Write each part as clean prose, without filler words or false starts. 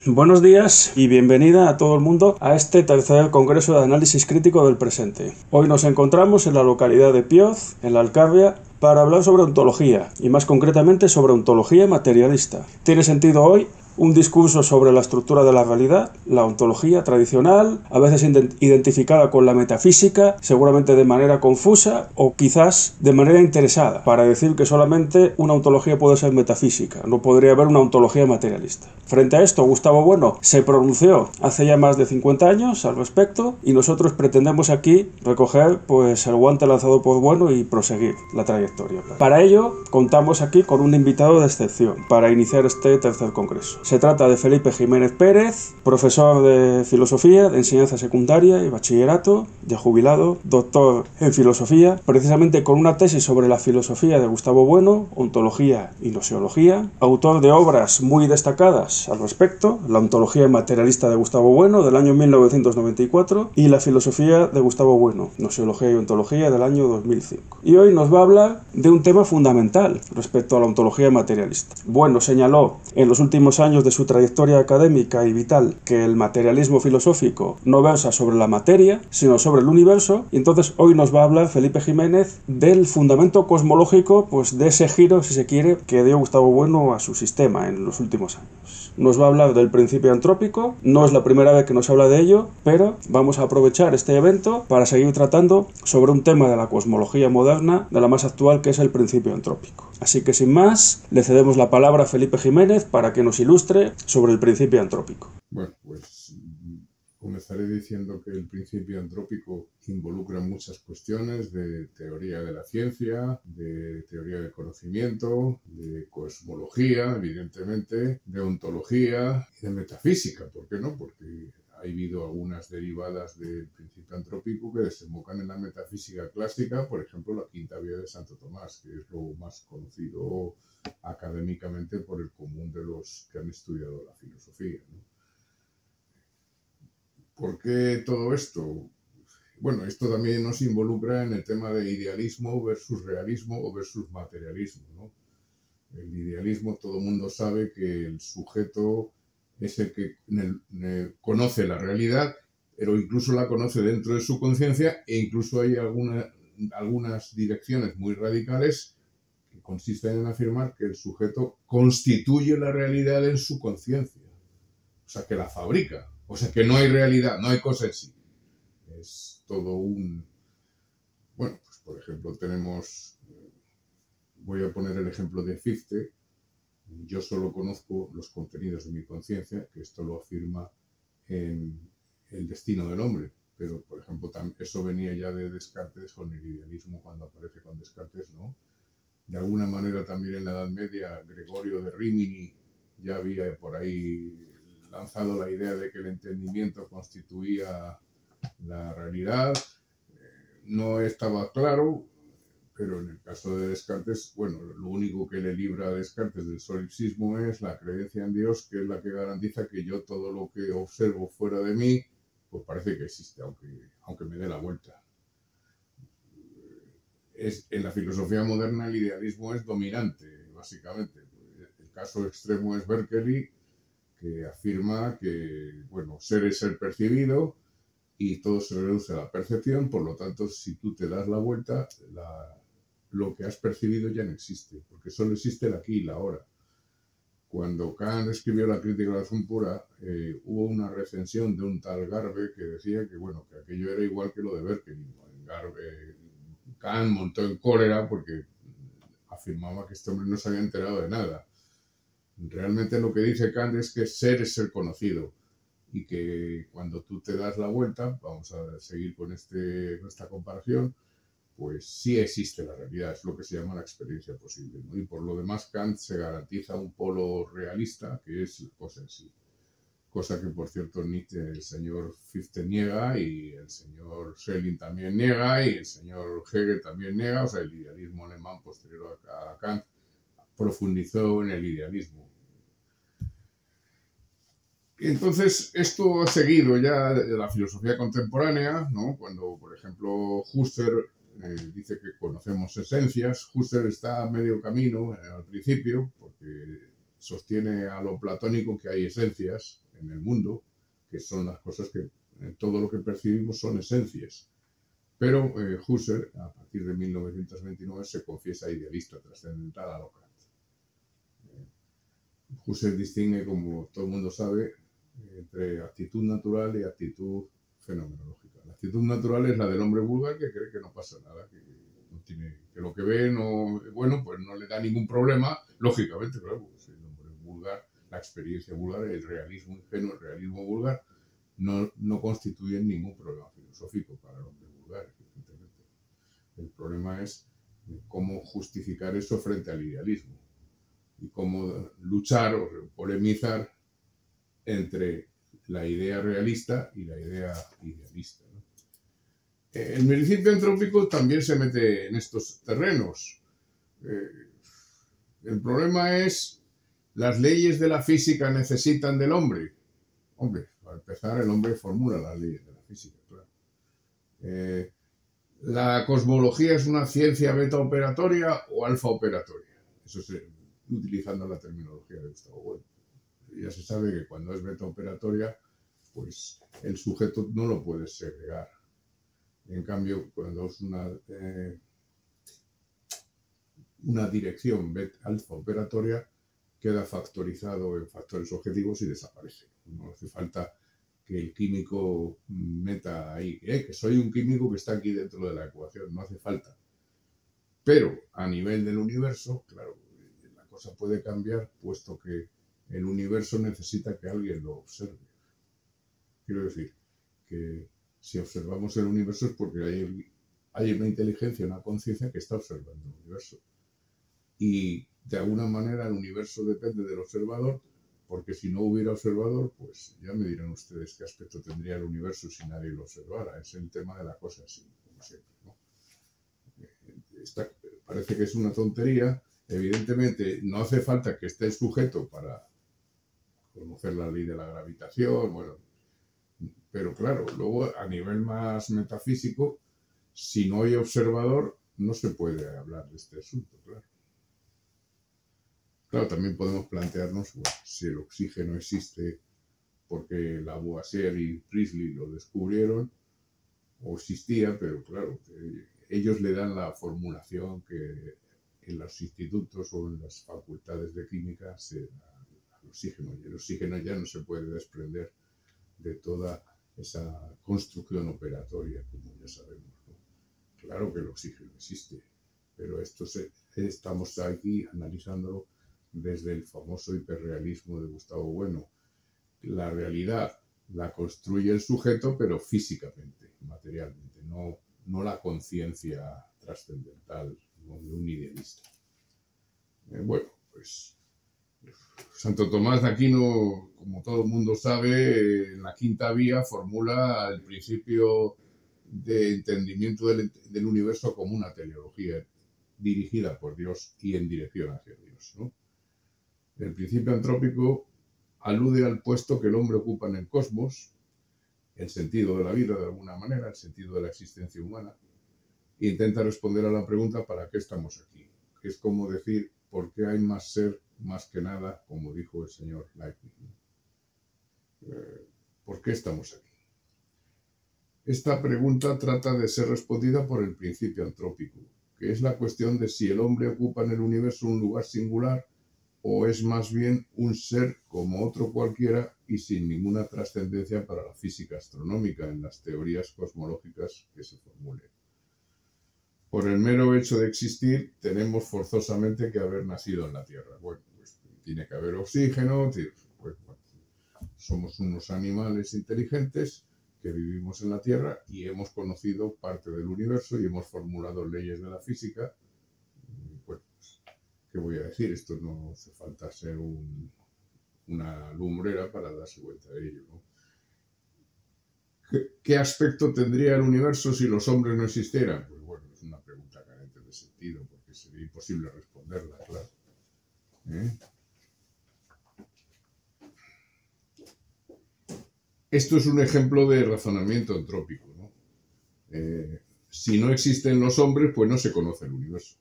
Buenos días y bienvenida a todo el mundo a este tercer Congreso de Análisis Crítico del Presente. Hoy nos encontramos en la localidad de Pioz, en la Alcarria, para hablar sobre ontología, y más concretamente sobre ontología materialista. Tiene sentido hoy un discurso sobre la estructura de la realidad, la ontología tradicional, a veces identificada con la metafísica, seguramente de manera confusa o quizás de manera interesada, para decir que solamente una ontología puede ser metafísica, no podría haber una ontología materialista. Frente a esto, Gustavo Bueno se pronunció hace ya más de 50 años al respecto y nosotros pretendemos aquí recoger pues el guante lanzado por Bueno y proseguir la trayectoria. Para ello, contamos aquí con un invitado de excepción para iniciar este tercer congreso. Se trata de Felipe Jiménez Pérez, profesor de filosofía, de enseñanza secundaria y bachillerato, ya jubilado, doctor en filosofía, precisamente con una tesis sobre la filosofía de Gustavo Bueno, ontología y gnoseología, autor de obras muy destacadas al respecto, la ontología materialista de Gustavo Bueno del año 1994 y la filosofía de Gustavo Bueno, gnoseología y ontología del año 2005. Y hoy nos va a hablar de un tema fundamental respecto a la ontología materialista. Bueno señaló en los últimos años de su trayectoria académica y vital que el materialismo filosófico no versa sobre la materia, sino sobre el universo, y entonces hoy nos va a hablar Felipe Jiménez del fundamento cosmológico, pues de ese giro, si se quiere, que dio Gustavo Bueno a su sistema en los últimos años. Nos va a hablar del principio antrópico, no es la primera vez que nos habla de ello, pero vamos a aprovechar este evento para seguir tratando sobre un tema de la cosmología moderna, de la más actual, que es el principio antrópico. Así que sin más, le cedemos la palabra a Felipe Jiménez para que nos ilustre sobre el principio antrópico. Bueno, pues comenzaré diciendo que el principio antrópico involucra muchas cuestiones de teoría de la ciencia, de teoría del conocimiento, de cosmología, evidentemente, de ontología y de metafísica. ¿Por qué no? Porque ha habido algunas derivadas del principio antrópico que desembocan en la metafísica clásica, por ejemplo, la quinta vía de Santo Tomás, que es lo más conocido académicamente por el común de los que han estudiado la filosofía, ¿no? ¿Por qué todo esto? Bueno, esto también nos involucra en el tema de idealismo versus realismo o versus materialismo, ¿no? El idealismo, todo el mundo sabe que el sujeto es el que conoce la realidad, pero incluso la conoce dentro de su conciencia, e incluso hay algunas direcciones muy radicales que consisten en afirmar que el sujeto constituye la realidad en su conciencia, o sea, que la fabrica. O sea, que no hay realidad, no hay cosa en sí. Es todo un... Bueno, pues por ejemplo tenemos... Voy a poner el ejemplo de Fichte. Yo solo conozco los contenidos de mi conciencia, que esto lo afirma en El destino del hombre. Pero, por ejemplo, eso venía ya de Descartes con el idealismo cuando aparece con Descartes, ¿no? De alguna manera también en la Edad Media, Gregorio de Rímini ya había por ahí lanzado la idea de que el entendimiento constituía la realidad. No estaba claro, pero en el caso de Descartes, bueno, lo único que le libra a Descartes del solipsismo es la creencia en Dios, que es la que garantiza que yo todo lo que observo fuera de mí, pues parece que existe, aunque me dé la vuelta. En la filosofía moderna el idealismo es dominante, básicamente. El caso extremo es Berkeley, que afirma que, bueno, ser es ser percibido y todo se reduce a la percepción, por lo tanto, si tú te das la vuelta, lo que has percibido ya no existe, porque solo existe el aquí y la ahora. Cuando Kant escribió la crítica de la razón pura, hubo una recensión de un tal Garbe que decía que, bueno, que aquello era igual que lo de Berkeley. Kant montó en cólera porque afirmaba que este hombre no se había enterado de nada. Realmente lo que dice Kant es que ser es ser conocido y que cuando tú te das la vuelta, vamos a seguir con esta comparación, pues sí existe la realidad, es lo que se llama la experiencia posible, ¿no? Y por lo demás Kant se garantiza un polo realista que es la cosa en sí. Cosa que, por cierto, Nietzsche, el señor Fichte niega, y el señor Schelling también niega, y el señor Hegel también niega. O sea, el idealismo alemán posterior a Kant profundizó en el idealismo. Y entonces, esto ha seguido ya de la filosofía contemporánea, ¿no? Cuando, por ejemplo, Husserl dice que conocemos esencias. Husserl está a medio camino al principio, porque sostiene a lo platónico que hay esencias, en el mundo, que son las cosas que todo lo que percibimos son esencias. Pero Husserl, a partir de 1929, se confiesa idealista trascendental a lo Kant. Husserl distingue, como todo el mundo sabe, entre actitud natural y actitud fenomenológica. La actitud natural es la del hombre vulgar, que cree que no pasa nada, que lo que ve no, bueno, pues no le da ningún problema, lógicamente, claro, pues el hombre vulgar, la experiencia vulgar, el realismo ingenuo, el realismo vulgar, no constituyen ningún problema filosófico para el hombre vulgar, evidentemente. El problema es cómo justificar eso frente al idealismo y cómo luchar o polemizar entre la idea realista y la idea idealista, ¿no? El principio antrópico también se mete en estos terrenos. El problema es, ¿las leyes de la física necesitan del hombre? Hombre, para empezar, el hombre formula las leyes de la física, claro. ¿La cosmología es una ciencia beta operatoria o alfa operatoria? Eso es utilizando la terminología de Gustavo Bueno. Ya se sabe que cuando es beta operatoria, pues el sujeto no lo puedes segregar. En cambio, cuando es una dirección alfa operatoria, queda factorizado en factores objetivos y desaparece. No hace falta que el químico meta ahí, que soy un químico que está aquí dentro de la ecuación, no hace falta. Pero a nivel del universo, claro, la cosa puede cambiar, puesto que el universo necesita que alguien lo observe. Quiero decir que si observamos el universo es porque hay una inteligencia, una conciencia que está observando el universo. Y de alguna manera el universo depende del observador, porque si no hubiera observador, pues ya me dirán ustedes qué aspecto tendría el universo si nadie lo observara. Es el tema de la cosa así, como siempre, ¿no? Parece que es una tontería. Evidentemente no hace falta que esté sujeto para conocer la ley de la gravitación, bueno, pero claro, luego a nivel más metafísico, si no hay observador, no se puede hablar de este asunto, claro. Claro, también podemos plantearnos, bueno, si el oxígeno existe porque Lavoisier y Priestley lo descubrieron, o existía, pero claro, ellos le dan la formulación que en los institutos o en las facultades de química se da al oxígeno, y el oxígeno ya no se puede desprender de toda esa construcción operatoria, como ya sabemos, ¿no? Claro que el oxígeno existe, pero estamos aquí analizándolo desde el famoso hiperrealismo de Gustavo Bueno. La realidad la construye el sujeto, pero físicamente, materialmente, no la conciencia trascendental, ¿no?, de un idealista. Bueno, pues Santo Tomás de Aquino, como todo el mundo sabe, en la quinta vía formula el principio de entendimiento del universo como una teleología dirigida por Dios y en dirección hacia Dios, ¿no? El principio antrópico alude al puesto que el hombre ocupa en el cosmos, el sentido de la vida de alguna manera, el sentido de la existencia humana, e intenta responder a la pregunta ¿para qué estamos aquí? Que es como decir ¿por qué hay más ser más que nada? Como dijo el señor Leibniz. ¿Por qué estamos aquí? Esta pregunta trata de ser respondida por el principio antrópico, que es la cuestión de si el hombre ocupa en el universo un lugar singular o es más bien un ser como otro cualquiera y sin ninguna trascendencia para la física astronómica en las teorías cosmológicas que se formulen. Por el mero hecho de existir, tenemos forzosamente que haber nacido en la Tierra. Bueno, pues tiene que haber oxígeno, pues, bueno, somos unos animales inteligentes que vivimos en la Tierra y hemos conocido parte del universo y hemos formulado leyes de la física. Bueno, pues, ¿qué voy a decir? Esto no hace falta ser una lumbrera para darse cuenta de ello, ¿no? ¿Qué aspecto tendría el universo si los hombres no existieran? Pues bueno, es una pregunta carente de sentido, porque sería imposible responderla, claro. Esto es un ejemplo de razonamiento antrópico, ¿no? Si no existen los hombres, pues no se conoce el universo.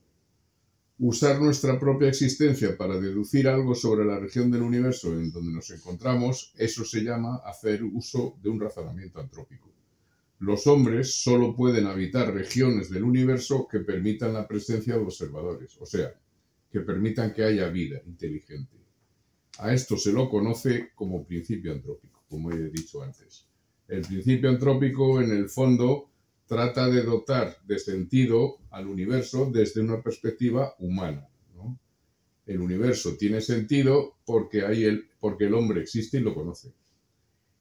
Usar nuestra propia existencia para deducir algo sobre la región del universo en donde nos encontramos, eso se llama hacer uso de un razonamiento antrópico. Los hombres solo pueden habitar regiones del universo que permitan la presencia de observadores, o sea, que permitan que haya vida inteligente. A esto se lo conoce como principio antrópico, como he dicho antes. El principio antrópico, en el fondo, trata de dotar de sentido al universo desde una perspectiva humana, ¿no? El universo tiene sentido porque el hombre existe y lo conoce.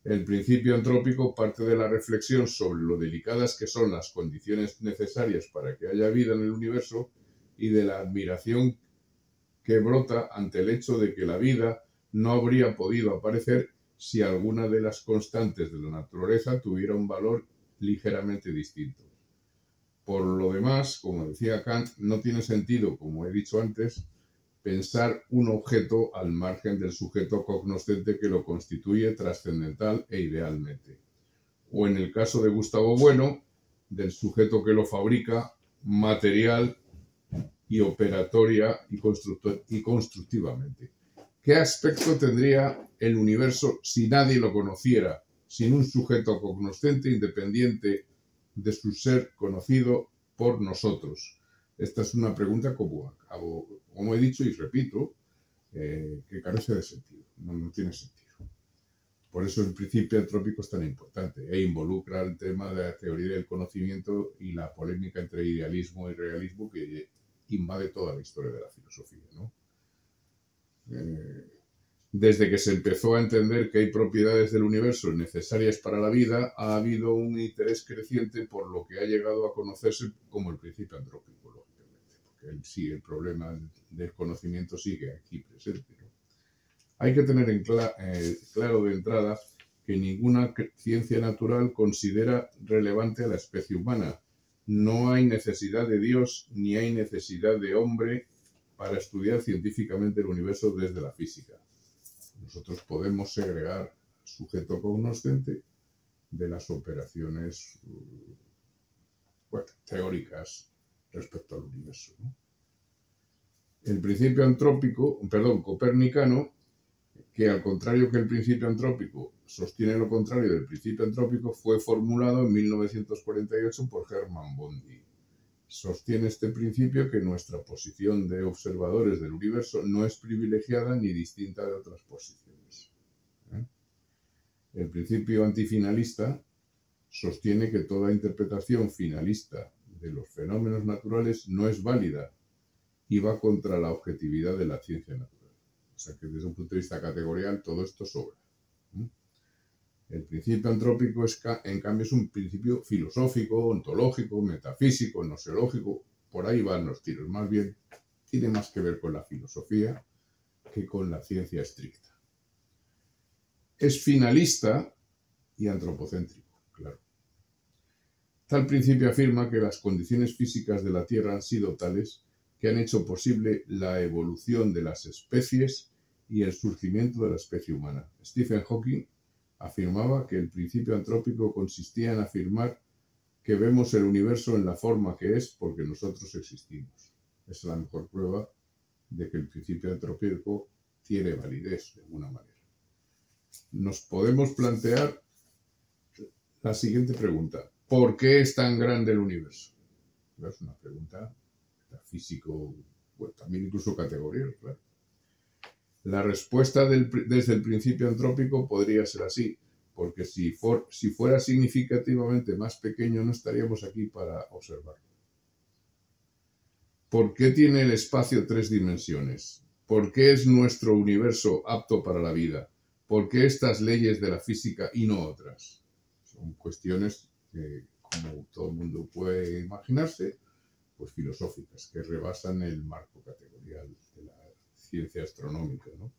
El principio antrópico parte de la reflexión sobre lo delicadas que son las condiciones necesarias para que haya vida en el universo y de la admiración que brota ante el hecho de que la vida no habría podido aparecer si alguna de las constantes de la naturaleza tuviera un valor ligeramente distinto. Por lo demás, como decía Kant, no tiene sentido, como he dicho antes, pensar un objeto al margen del sujeto cognoscente que lo constituye trascendental e idealmente. O en el caso de Gustavo Bueno, del sujeto que lo fabrica material y operatoria y constructivamente. ¿Qué aspecto tendría el universo si nadie lo conociera, sin un sujeto cognoscente independiente de su ser conocido por nosotros? Esta es una pregunta, como he dicho y repito, que carece de sentido, no tiene sentido. Por eso el principio antrópico es tan importante e involucra el tema de la teoría del conocimiento y la polémica entre idealismo y realismo que invade toda la historia de la filosofía, ¿no? Desde que se empezó a entender que hay propiedades del universo necesarias para la vida, ha habido un interés creciente por lo que ha llegado a conocerse como el principio antrópico, lógicamente, porque el problema del conocimiento sigue aquí presente, ¿no? Hay que tener claro de entrada que ninguna ciencia natural considera relevante a la especie humana. No hay necesidad de Dios ni hay necesidad de hombre para estudiar científicamente el universo desde la física. Nosotros podemos segregar sujeto cognoscente de las operaciones teóricas respecto al universo, ¿no? El principio copernicano, que al contrario que el principio antrópico sostiene lo contrario del principio antrópico, fue formulado en 1948 por Hermann Bondi. Sostiene este principio que nuestra posición de observadores del universo no es privilegiada ni distinta de otras posiciones. El principio antifinalista sostiene que toda interpretación finalista de los fenómenos naturales no es válida y va contra la objetividad de la ciencia natural. O sea que desde un punto de vista categorial todo esto sobra. El principio antrópico, en cambio, es un principio filosófico, ontológico, metafísico, gnoseológico. Por ahí van los tiros. Más bien, tiene más que ver con la filosofía que con la ciencia estricta. Es finalista y antropocéntrico, claro. Tal principio afirma que las condiciones físicas de la Tierra han sido tales que han hecho posible la evolución de las especies y el surgimiento de la especie humana. Stephen Hawking afirmaba que el principio antrópico consistía en afirmar que vemos el universo en la forma que es porque nosotros existimos. Es la mejor prueba de que el principio antrópico tiene validez de alguna manera. Nos podemos plantear la siguiente pregunta. ¿Por qué es tan grande el universo? Es una pregunta metafísico, bueno, también incluso categorial, claro. La respuesta desde el principio antrópico podría ser así, porque si fuera significativamente más pequeño no estaríamos aquí para observarlo. ¿Por qué tiene el espacio 3 dimensiones? ¿Por qué es nuestro universo apto para la vida? ¿Por qué estas leyes de la física y no otras? Son cuestiones que, como todo el mundo puede imaginarse, pues filosóficas, que rebasan el marco categorial de la ciencia astronómica, ¿no?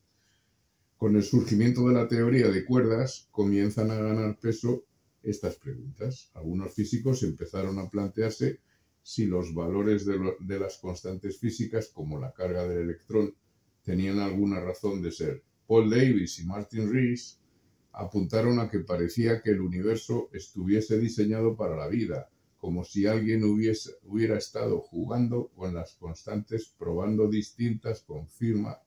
Con el surgimiento de la teoría de cuerdas comienzan a ganar peso estas preguntas. Algunos físicos empezaron a plantearse si los valores de las constantes físicas, como la carga del electrón, tenían alguna razón de ser. Paul Davies y Martin Rees apuntaron a que parecía que el universo estuviese diseñado para la vida, como si alguien hubiera estado jugando con las constantes, probando distintas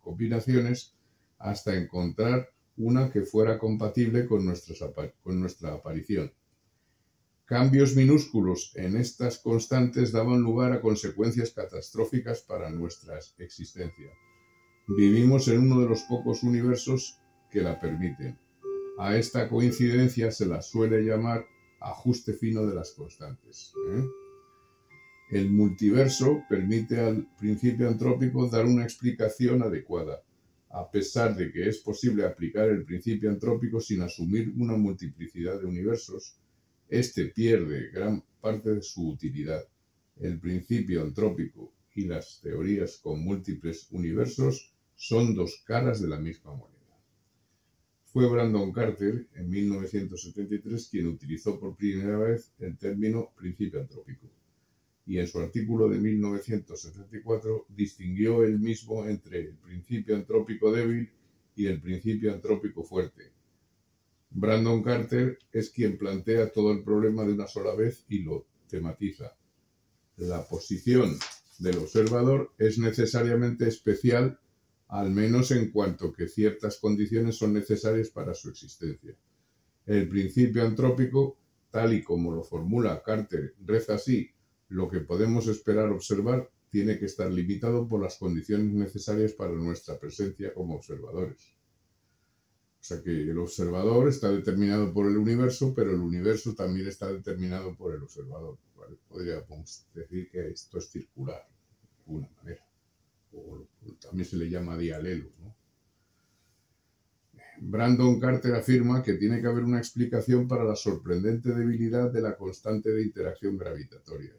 combinaciones hasta encontrar una que fuera compatible con nuestra aparición. Cambios minúsculos en estas constantes daban lugar a consecuencias catastróficas para nuestra existencia. Vivimos en uno de los pocos universos que la permiten. A esta coincidencia se la suele llamar ajuste fino de las constantes. El multiverso permite al principio antrópico dar una explicación adecuada, a pesar de que es posible aplicar el principio antrópico sin asumir una multiplicidad de universos. Este pierde gran parte de su utilidad. El principio antrópico y las teorías con múltiples universos son dos caras de la misma moneda. Fue Brandon Carter, en 1973, quien utilizó por primera vez el término principio antrópico, y en su artículo de 1974 distinguió él mismo entre el principio antrópico débil y el principio antrópico fuerte. Brandon Carter es quien plantea todo el problema de una sola vez y lo tematiza. La posición del observador es necesariamente especial, al menos en cuanto que ciertas condiciones son necesarias para su existencia. El principio antrópico, tal y como lo formula Carter, reza así: lo que podemos esperar observar tiene que estar limitado por las condiciones necesarias para nuestra presencia como observadores. O sea que el observador está determinado por el universo, pero el universo también está determinado por el observador. ¿Vale? Podríamos decir que esto es circular, de alguna manera. O también se le llama dialelo, ¿no? Brandon Carter afirma que tiene que haber una explicación para la sorprendente debilidad de la constante de interacción gravitatoria.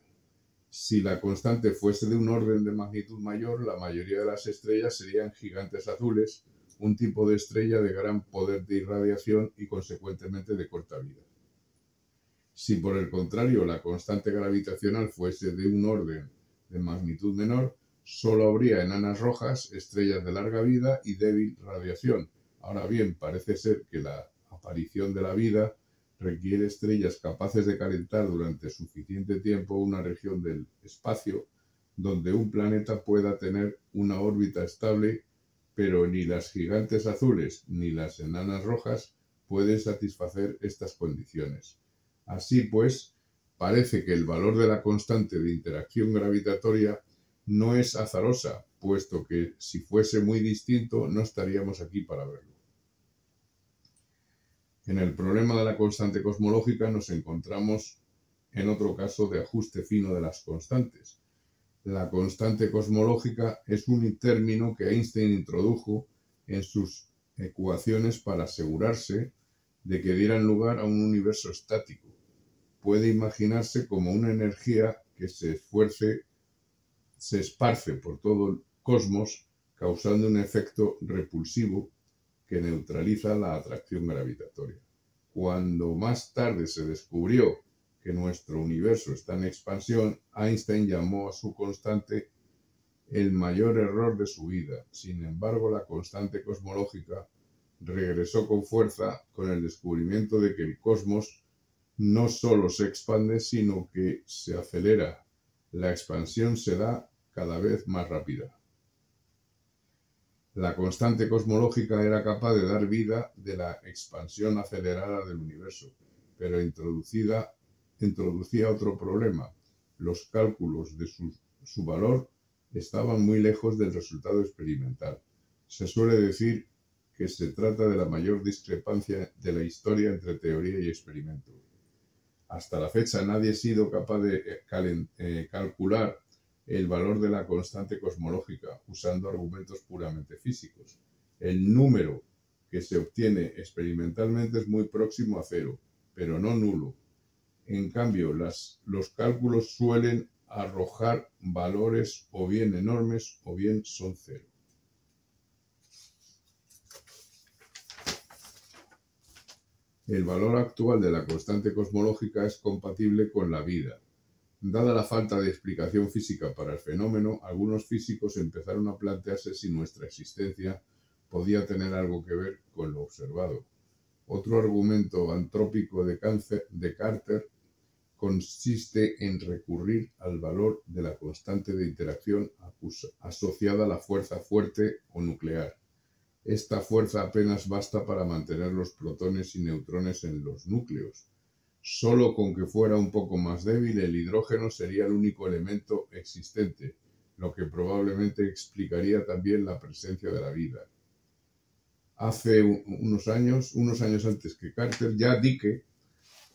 Si la constante fuese de un orden de magnitud mayor, la mayoría de las estrellas serían gigantes azules, un tipo de estrella de gran poder de irradiación y consecuentemente de corta vida. Si por el contrario la constante gravitacional fuese de un orden de magnitud menor, solo habría enanas rojas, estrellas de larga vida y débil radiación. Ahora bien, parece ser que la aparición de la vida requiere estrellas capaces de calentar durante suficiente tiempo una región del espacio donde un planeta pueda tener una órbita estable, pero ni las gigantes azules ni las enanas rojas pueden satisfacer estas condiciones. Así pues, parece que el valor de la constante de interacción gravitatoria no es azarosa, puesto que si fuese muy distinto no estaríamos aquí para verlo. En el problema de la constante cosmológica nos encontramos en otro caso de ajuste fino de las constantes. La constante cosmológica es un término que Einstein introdujo en sus ecuaciones para asegurarse de que dieran lugar a un universo estático. Puede imaginarse como una energía que se esparce por todo el cosmos, causando un efecto repulsivo que neutraliza la atracción gravitatoria. Cuando más tarde se descubrió que nuestro universo está en expansión, Einstein llamó a su constante el mayor error de su vida. Sin embargo, la constante cosmológica regresó con fuerza con el descubrimiento de que el cosmos no solo se expande, sino que se acelera. La expansión se da cada vez más rápida. La constante cosmológica era capaz de dar vida de la expansión acelerada del universo, pero introducía otro problema. Los cálculos de su valor estaban muy lejos del resultado experimental. Se suele decir que se trata de la mayor discrepancia de la historia entre teoría y experimento. Hasta la fecha nadie ha sido capaz de calcular el valor de la constante cosmológica usando argumentos puramente físicos. El número que se obtiene experimentalmente es muy próximo a cero, pero no nulo. En cambio, los cálculos suelen arrojar valores o bien enormes o bien son cero. El valor actual de la constante cosmológica es compatible con la vida. Dada la falta de explicación física para el fenómeno, algunos físicos empezaron a plantearse si nuestra existencia podía tener algo que ver con lo observado. Otro argumento antrópico de Carter consiste en recurrir al valor de la constante de interacción asociada a la fuerza fuerte o nuclear. Esta fuerza apenas basta para mantener los protones y neutrones en los núcleos. Solo con que fuera un poco más débil, el hidrógeno sería el único elemento existente, lo que probablemente explicaría también la presencia de la vida. Hace unos años antes que Carter, ya Dicke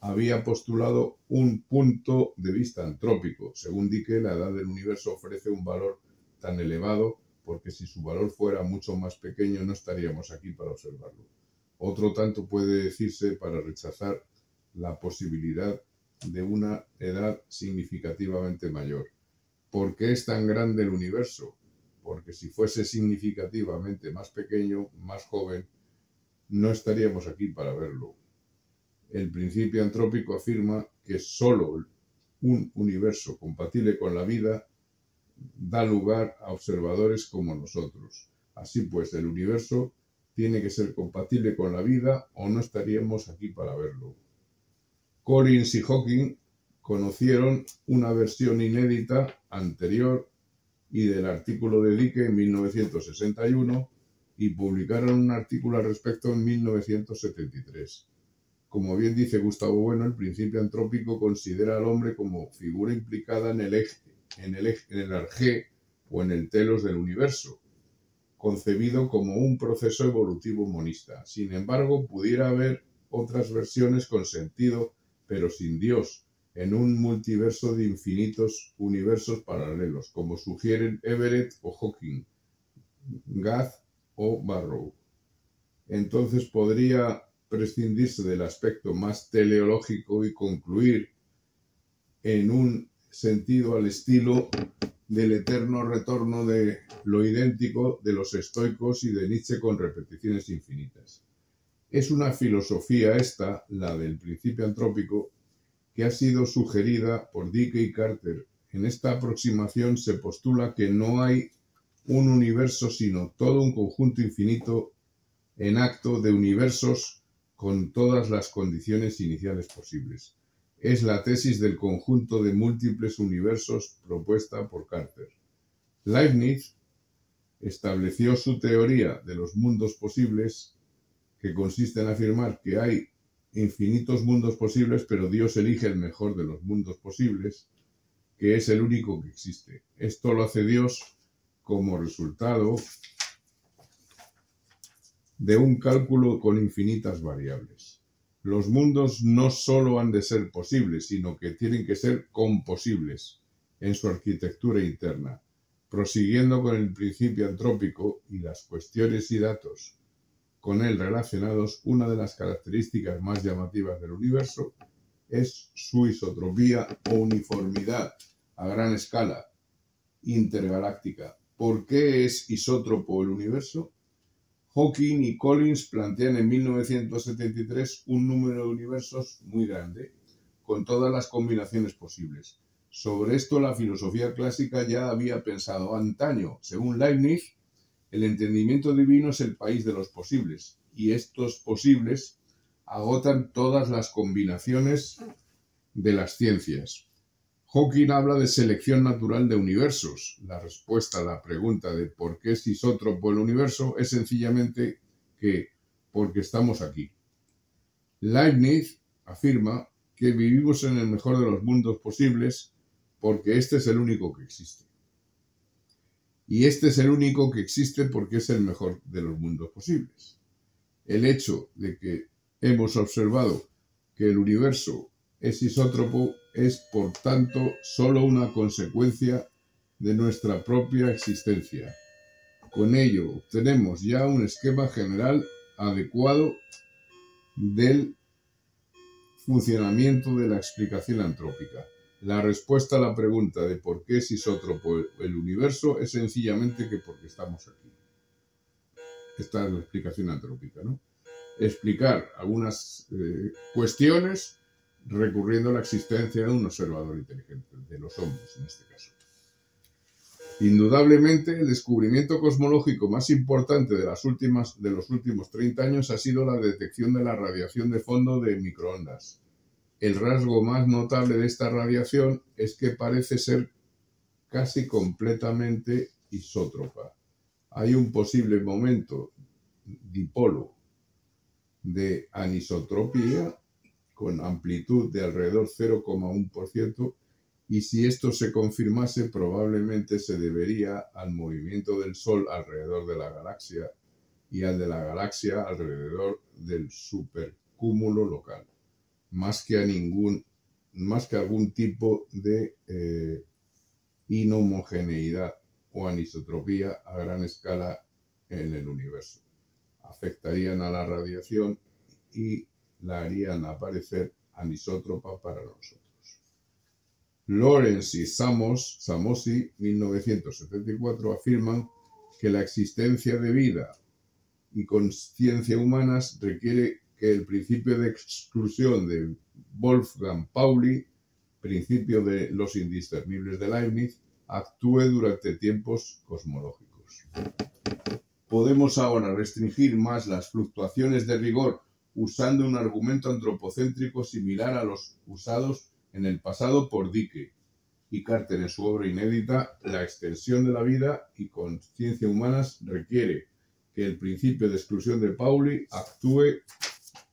había postulado un punto de vista antrópico. Según Dicke, la edad del universo ofrece un valor tan elevado porque si su valor fuera mucho más pequeño no estaríamos aquí para observarlo. Otro tanto puede decirse para rechazar la posibilidad de una edad significativamente mayor. ¿Por qué es tan grande el universo? Porque si fuese significativamente más pequeño, más joven, no estaríamos aquí para verlo. El principio antrópico afirma que solo un universo compatible con la vida da lugar a observadores como nosotros. Así pues, el universo tiene que ser compatible con la vida o no estaríamos aquí para verlo. Collins y Hawking conocieron una versión inédita anterior y del artículo de Dicke en 1961 y publicaron un artículo al respecto en 1973. Como bien dice Gustavo Bueno, el principio antrópico considera al hombre como figura implicada en el arjé o en el telos del universo, concebido como un proceso evolutivo monista. Sin embargo, pudiera haber otras versiones con sentido, pero sin Dios, en un multiverso de infinitos universos paralelos, como sugieren Everett o Hawking, Gath o Barrow. Entonces podría prescindirse del aspecto más teleológico y concluir en un sentido al estilo del eterno retorno de lo idéntico de los estoicos y de Nietzsche con repeticiones infinitas. Es una filosofía esta, la del principio antrópico, que ha sido sugerida por Dicke y Carter. En esta aproximación se postula que no hay un universo, sino todo un conjunto infinito en acto de universos con todas las condiciones iniciales posibles. Es la tesis del conjunto de múltiples universos propuesta por Carter. Leibniz estableció su teoría de los mundos posibles, que consiste en afirmar que hay infinitos mundos posibles, pero Dios elige el mejor de los mundos posibles, que es el único que existe. Esto lo hace Dios como resultado de un cálculo con infinitas variables. Los mundos no solo han de ser posibles, sino que tienen que ser composibles en su arquitectura interna. Prosiguiendo con el principio antrópico y las cuestiones y datos con él relacionados, una de las características más llamativas del universo es su isotropía o uniformidad a gran escala intergaláctica. ¿Por qué es isótropo el universo? Hawking y Collins plantean en 1973 un número de universos muy grande, con todas las combinaciones posibles. Sobre esto la filosofía clásica ya había pensado antaño. Según Leibniz, el entendimiento divino es el país de los posibles, y estos posibles agotan todas las combinaciones de las ciencias. Hawking habla de selección natural de universos. La respuesta a la pregunta de por qué es isótropo el universo es sencillamente que porque estamos aquí. Leibniz afirma que vivimos en el mejor de los mundos posibles porque este es el único que existe. Y este es el único que existe porque es el mejor de los mundos posibles. El hecho de que hemos observado que el universo es isótropo es, por tanto, solo una consecuencia de nuestra propia existencia. Con ello obtenemos ya un esquema general adecuado del funcionamiento de la explicación antrópica. La respuesta a la pregunta de por qué es isótropo el universo es sencillamente que porque estamos aquí. Esta es la explicación antrópica, ¿no? Explicar algunas cuestiones recurriendo a la existencia de un observador inteligente, de los hombres en este caso. Indudablemente, el descubrimiento cosmológico más importante de los últimos 30 años ha sido la detección de la radiación de fondo de microondas. el rasgo más notable de esta radiación es que parece ser casi completamente isótropa. Hay un posible momento dipolo de anisotropía con amplitud de alrededor 0,1%, y si esto se confirmase probablemente se debería al movimiento del Sol alrededor de la galaxia y al de la galaxia alrededor del supercúmulo local, más que algún tipo de inhomogeneidad o anisotropía a gran escala en el universo. Afectarían a la radiación y la harían aparecer anisótropa para nosotros. Lawrence y Samosi, 1974, afirman que la existencia de vida y conciencia humanas requiere que el principio de exclusión de Wolfgang Pauli, principio de los indiscernibles de Leibniz, actúe durante tiempos cosmológicos. Podemos ahora restringir más las fluctuaciones de rigor usando un argumento antropocéntrico similar a los usados en el pasado por Dicke y Carter en su obra inédita La extensión de la vida y conciencia humanas requiere que el principio de exclusión de Pauli actúe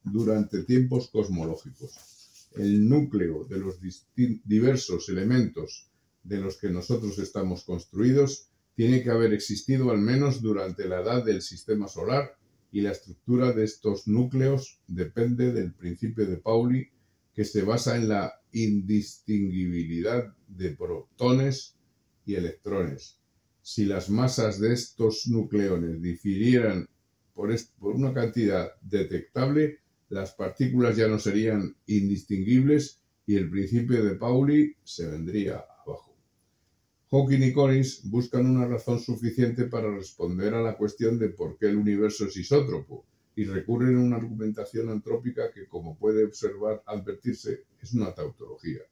durante tiempos cosmológicos. El núcleo de los diversos elementos de los que nosotros estamos construidos tiene que haber existido al menos durante la edad del sistema solar, y la estructura de estos núcleos depende del principio de Pauli, que se basa en la indistinguibilidad de protones y electrones. Si las masas de estos nucleones difirieran por una cantidad detectable, las partículas ya no serían indistinguibles y el principio de Pauli se vendría abajo. Hawking y Collins buscan una razón suficiente para responder a la cuestión de por qué el universo es isótropo y recurren a una argumentación antrópica que, como puede advertirse, es una tautología.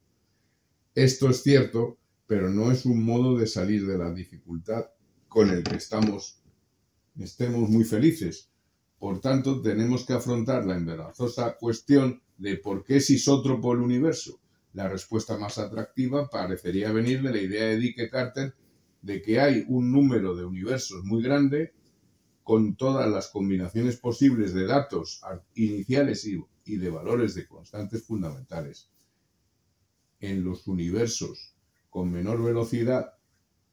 Esto es cierto, pero no es un modo de salir de la dificultad con el que estemos muy felices. Por tanto, tenemos que afrontar la embarazosa cuestión de por qué es isótropo el universo. La respuesta más atractiva parecería venir de la idea de Dicke Carter de que hay un número de universos muy grande con todas las combinaciones posibles de datos iniciales y de valores de constantes fundamentales. En los universos con menor velocidad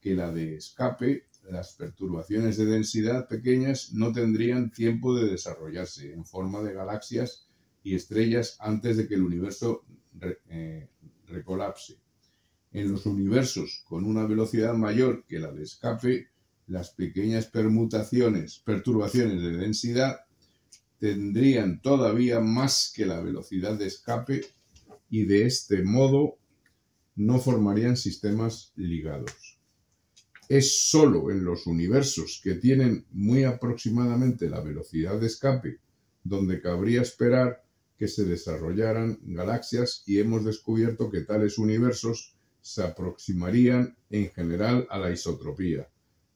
que la de escape, las perturbaciones de densidad pequeñas no tendrían tiempo de desarrollarse en forma de galaxias y estrellas antes de que el universo recolapse. En los universos con una velocidad mayor que la de escape, las pequeñas perturbaciones de densidad tendrían todavía más que la velocidad de escape y de este modo no formarían sistemas ligados. Es solo en los universos que tienen muy aproximadamente la velocidad de escape donde cabría esperar que se desarrollaran galaxias, y hemos descubierto que tales universos se aproximarían en general a la isotropía.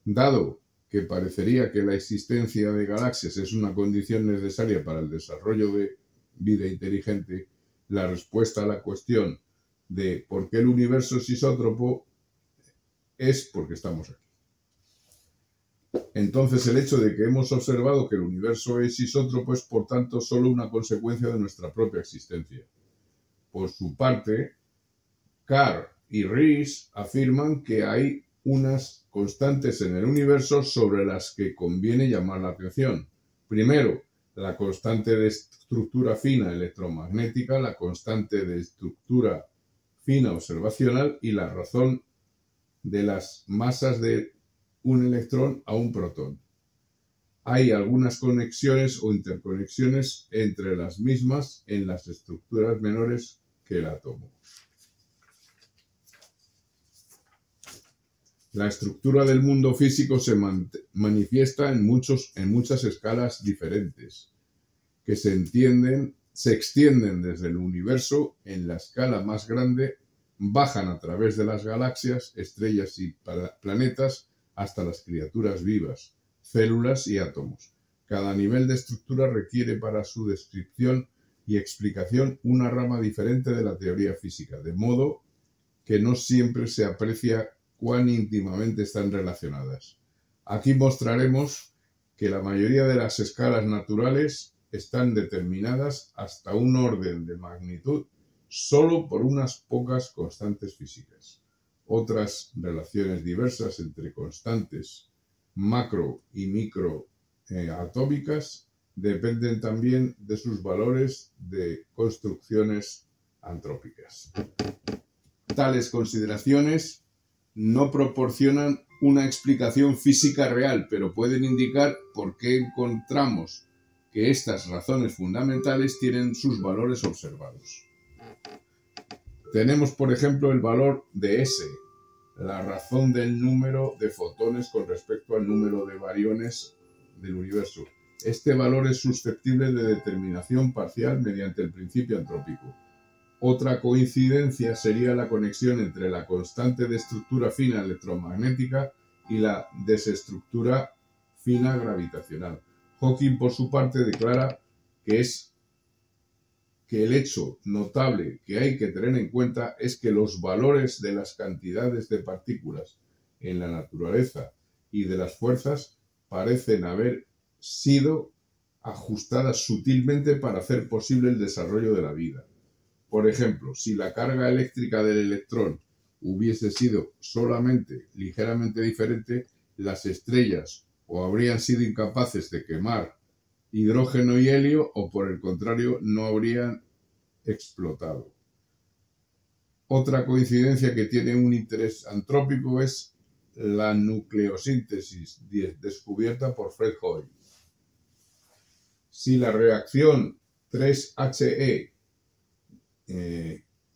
Dado que parecería que la existencia de galaxias es una condición necesaria para el desarrollo de vida inteligente, la respuesta a la cuestión de por qué el universo es isótropo es porque estamos aquí. Entonces, el hecho de que hemos observado que el universo es isótropo es, por tanto, solo una consecuencia de nuestra propia existencia. Por su parte, Carr y Rees afirman que hay unas constantes en el universo sobre las que conviene llamar la atención. Primero, la constante de estructura fina electromagnética, la constante de estructura fina observacional y la razón de las masas de un electrón a un protón. Hay algunas conexiones o interconexiones entre las mismas en las estructuras menores que el átomo. La estructura del mundo físico se manifiesta en muchas escalas diferentes, que se extienden desde el universo en la escala más grande, bajan a través de las galaxias, estrellas y planetas, hasta las criaturas vivas, células y átomos. Cada nivel de estructura requiere para su descripción y explicación una rama diferente de la teoría física, de modo que no siempre se aprecia cuán íntimamente están relacionadas. Aquí mostraremos que la mayoría de las escalas naturales están determinadas hasta un orden de magnitud solo por unas pocas constantes físicas. Otras relaciones diversas entre constantes macro y micro atómicas dependen también de sus valores de construcciones antrópicas. Tales consideraciones no proporcionan una explicación física real, pero pueden indicar por qué encontramos que estas razones fundamentales tienen sus valores observados. Tenemos, por ejemplo, el valor de S, la razón del número de fotones con respecto al número de bariones del universo. Este valor es susceptible de determinación parcial mediante el principio antrópico. Otra coincidencia sería la conexión entre la constante de estructura fina electromagnética y la desestructura fina gravitacional. Hawking, por su parte, declara que el hecho notable que hay que tener en cuenta es que los valores de las cantidades de partículas en la naturaleza y de las fuerzas parecen haber sido ajustadas sutilmente para hacer posible el desarrollo de la vida. Por ejemplo, si la carga eléctrica del electrón hubiese sido solamente ligeramente diferente, las estrellas o habrían sido incapaces de quemar hidrógeno y helio o por el contrario no habrían explotado. Otra coincidencia que tiene un interés antrópico es la nucleosíntesis descubierta por Fred Hoyle. Si la reacción 3HE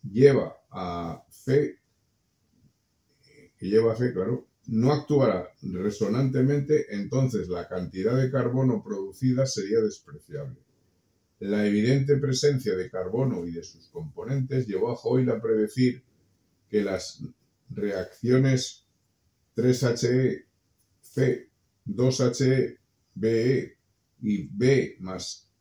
lleva a C, claro, no actuará resonantemente, entonces la cantidad de carbono producida sería despreciable. La evidente presencia de carbono y de sus componentes llevó a Hoyle a predecir que las reacciones 3HE, C, 2HE, BE y B más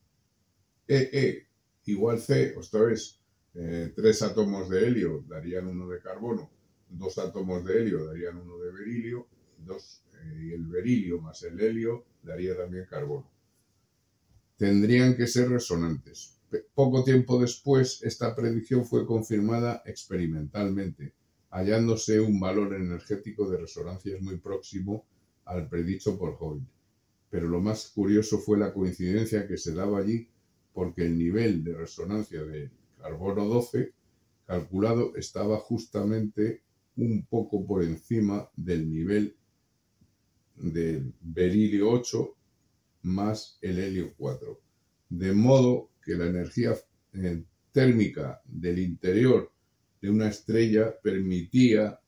EE igual C, otra vez, 3 átomos de helio darían 1 de carbono, 2 átomos de helio darían 1 de berilio, y el berilio más el helio daría también carbono. Tendrían que ser resonantes. Poco tiempo después, esta predicción fue confirmada experimentalmente, hallándose un valor energético de resonancias muy próximo al predicho por Hoyle. Pero lo más curioso fue la coincidencia que se daba allí, porque el nivel de resonancia del carbono 12 calculado estaba justamente un poco por encima del nivel del berilio 8 más el helio 4. De modo que la energía térmica del interior de una estrella permitía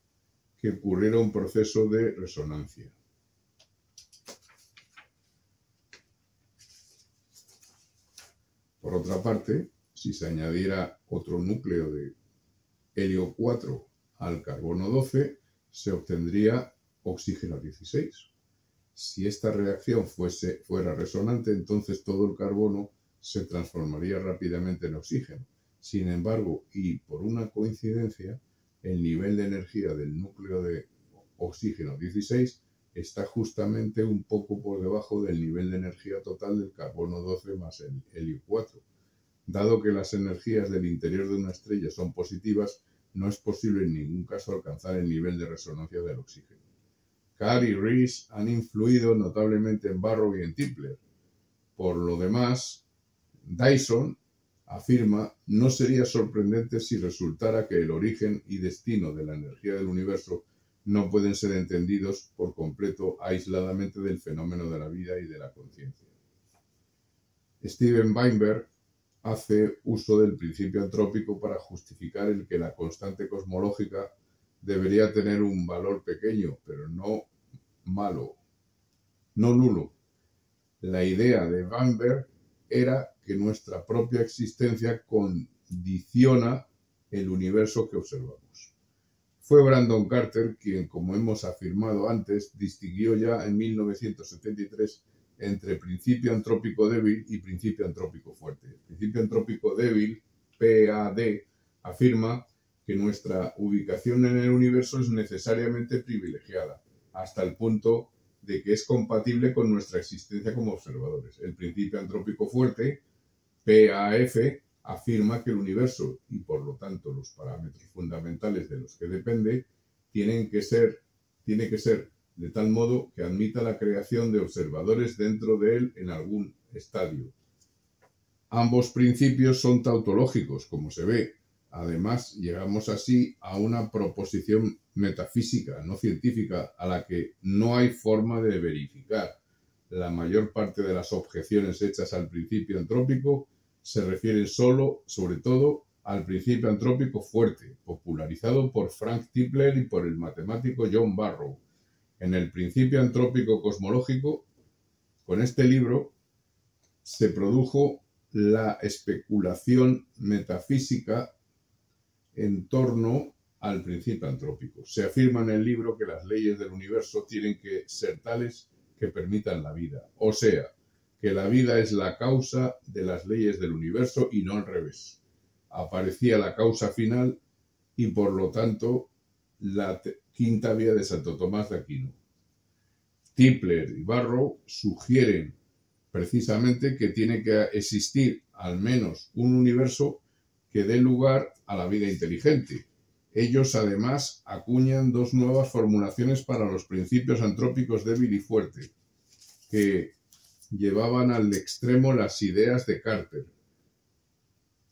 que ocurriera un proceso de resonancia. Por otra parte, si se añadiera otro núcleo de helio 4 al carbono 12, se obtendría oxígeno 16. Si esta reacción fuera resonante, entonces todo el carbono se transformaría rápidamente en oxígeno. Sin embargo, y por una coincidencia, el nivel de energía del núcleo de oxígeno 16 está justamente un poco por debajo del nivel de energía total del carbono 12 más el helio 4. Dado que las energías del interior de una estrella son positivas, no es posible en ningún caso alcanzar el nivel de resonancia del oxígeno. Carr y Rees han influido notablemente en Barrow y en Tipler. Por lo demás, Dyson afirma: no sería sorprendente si resultara que el origen y destino de la energía del universo no pueden ser entendidos por completo aisladamente del fenómeno de la vida y de la conciencia. Steven Weinberg hace uso del principio antrópico para justificar el que la constante cosmológica debería tener un valor pequeño, pero no nulo. La idea de Weinberg era que nuestra propia existencia condiciona el universo que observamos. Fue Brandon Carter quien, como hemos afirmado antes, distinguió ya en 1973 entre principio antrópico débil y principio antrópico fuerte. El principio antrópico débil, PAD, afirma que nuestra ubicación en el universo es necesariamente privilegiada, hasta el punto de que es compatible con nuestra existencia como observadores. El principio antrópico fuerte, PAF, afirma que el universo y por lo tanto los parámetros fundamentales de los que depende tiene que ser de tal modo que admita la creación de observadores dentro de él en algún estadio. Ambos principios son tautológicos, como se ve. Además, llegamos así a una proposición metafísica, no científica, a la que no hay forma de verificar. La mayor parte de las objeciones hechas al principio antrópico se refieren sobre todo, al principio antrópico fuerte, popularizado por Frank Tipler y por el matemático John Barrow. En el principio antrópico cosmológico, con este libro, se produjo la especulación metafísica en torno al principio antrópico. Se afirma en el libro que las leyes del universo tienen que ser tales que permitan la vida. O sea, que la vida es la causa de las leyes del universo y no al revés. Aparecía la causa final y por lo tanto la quinta vía de Santo Tomás de Aquino. Tipler y Barrow sugieren precisamente que tiene que existir al menos un universo que dé lugar a la vida inteligente. Ellos además acuñan dos nuevas formulaciones para los principios antrópicos débil y fuerte, que llevaban al extremo las ideas de Carter.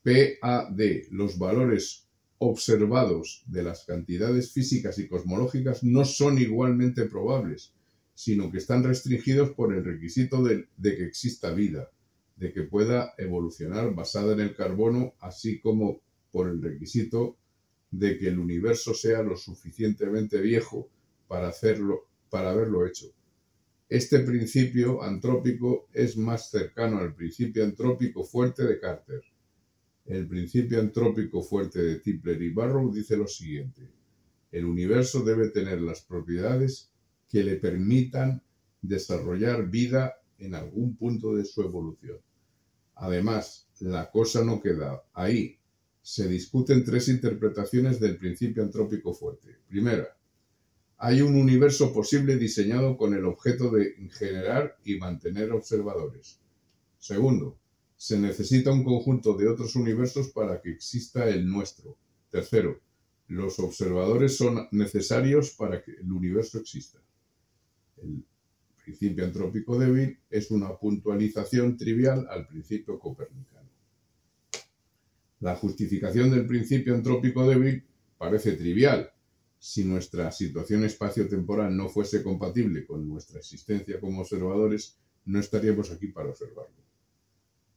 PAD, los valores observados de las cantidades físicas y cosmológicas no son igualmente probables, sino que están restringidos por el requisito de que exista vida, de que pueda evolucionar basada en el carbono, así como por el requisito de que el universo sea lo suficientemente viejo para haberlo hecho. Este principio antrópico es más cercano al principio antrópico fuerte de Carter. El principio antrópico fuerte de Tipler y Barrow dice lo siguiente: el universo debe tener las propiedades que le permitan desarrollar vida en algún punto de su evolución. Además, la cosa no queda ahí. Se discuten tres interpretaciones del principio antrópico fuerte. Primera, hay un universo posible diseñado con el objeto de generar y mantener observadores. Segundo, se necesita un conjunto de otros universos para que exista el nuestro. Tercero, los observadores son necesarios para que el universo exista. El principio antrópico débil es una puntualización trivial al principio copernicano. La justificación del principio antrópico débil parece trivial. Si nuestra situación espacio-temporal no fuese compatible con nuestra existencia como observadores, no estaríamos aquí para observarlo.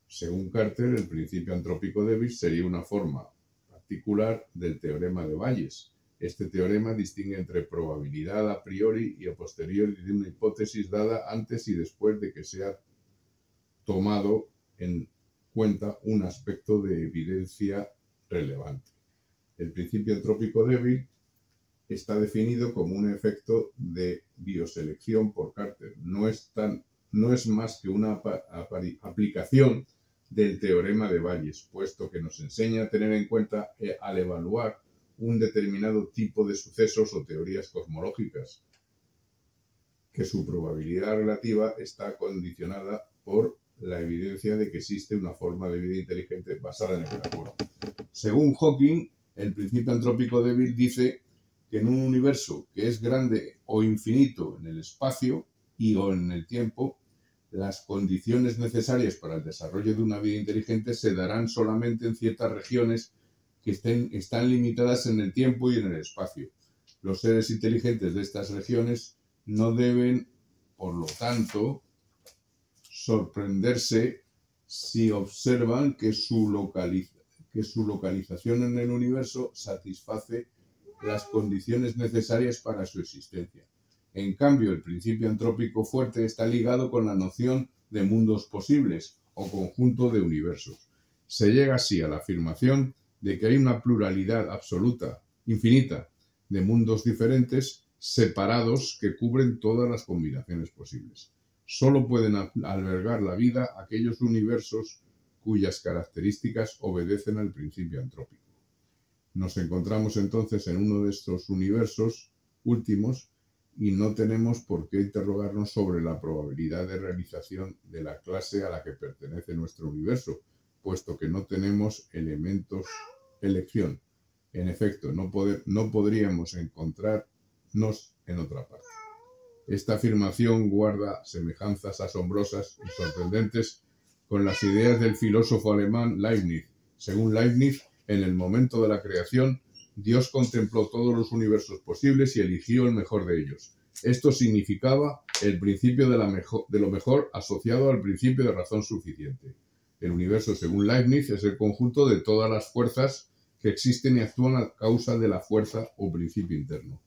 Según Carter, el principio antrópico débil sería una forma particular del teorema de Bayes. Este teorema distingue entre probabilidad a priori y a posteriori de una hipótesis dada antes y después de que sea tomado en cuenta un aspecto de evidencia relevante. El principio antrópico débil está definido como un efecto de bioselección por Carter. No es más que una aplicación del teorema de Bayes, puesto que nos enseña a tener en cuenta al evaluar un determinado tipo de sucesos o teorías cosmológicas, que su probabilidad relativa está condicionada por la evidencia de que existe una forma de vida inteligente basada en el carbono. Según Hawking, el principio antrópico débil dice que en un universo que es grande o infinito en el espacio y o en el tiempo, las condiciones necesarias para el desarrollo de una vida inteligente se darán solamente en ciertas regiones que están limitadas en el tiempo y en el espacio. Los seres inteligentes de estas regiones no deben, por lo tanto, sorprenderse si observan que su localización en el universo satisface las condiciones necesarias para su existencia. En cambio, el principio antrópico fuerte está ligado con la noción de mundos posibles o conjunto de universos. Se llega así a la afirmación de que hay una pluralidad absoluta, infinita, de mundos diferentes, separados, que cubren todas las combinaciones posibles. Solo pueden albergar la vida aquellos universos cuyas características obedecen al principio antrópico. Nos encontramos entonces en uno de estos universos últimos y no tenemos por qué interrogarnos sobre la probabilidad de realización de la clase a la que pertenece nuestro universo, puesto que no tenemos elementos elección. En efecto, no podríamos encontrarnos en otra parte. Esta afirmación guarda semejanzas asombrosas y sorprendentes con las ideas del filósofo alemán Leibniz. Según Leibniz, en el momento de la creación, Dios contempló todos los universos posibles y eligió el mejor de ellos. Esto significaba el principio de lo mejor asociado al principio de razón suficiente. El universo, según Leibniz, es el conjunto de todas las fuerzas que existen y actúan a causa de la fuerza o principio interno.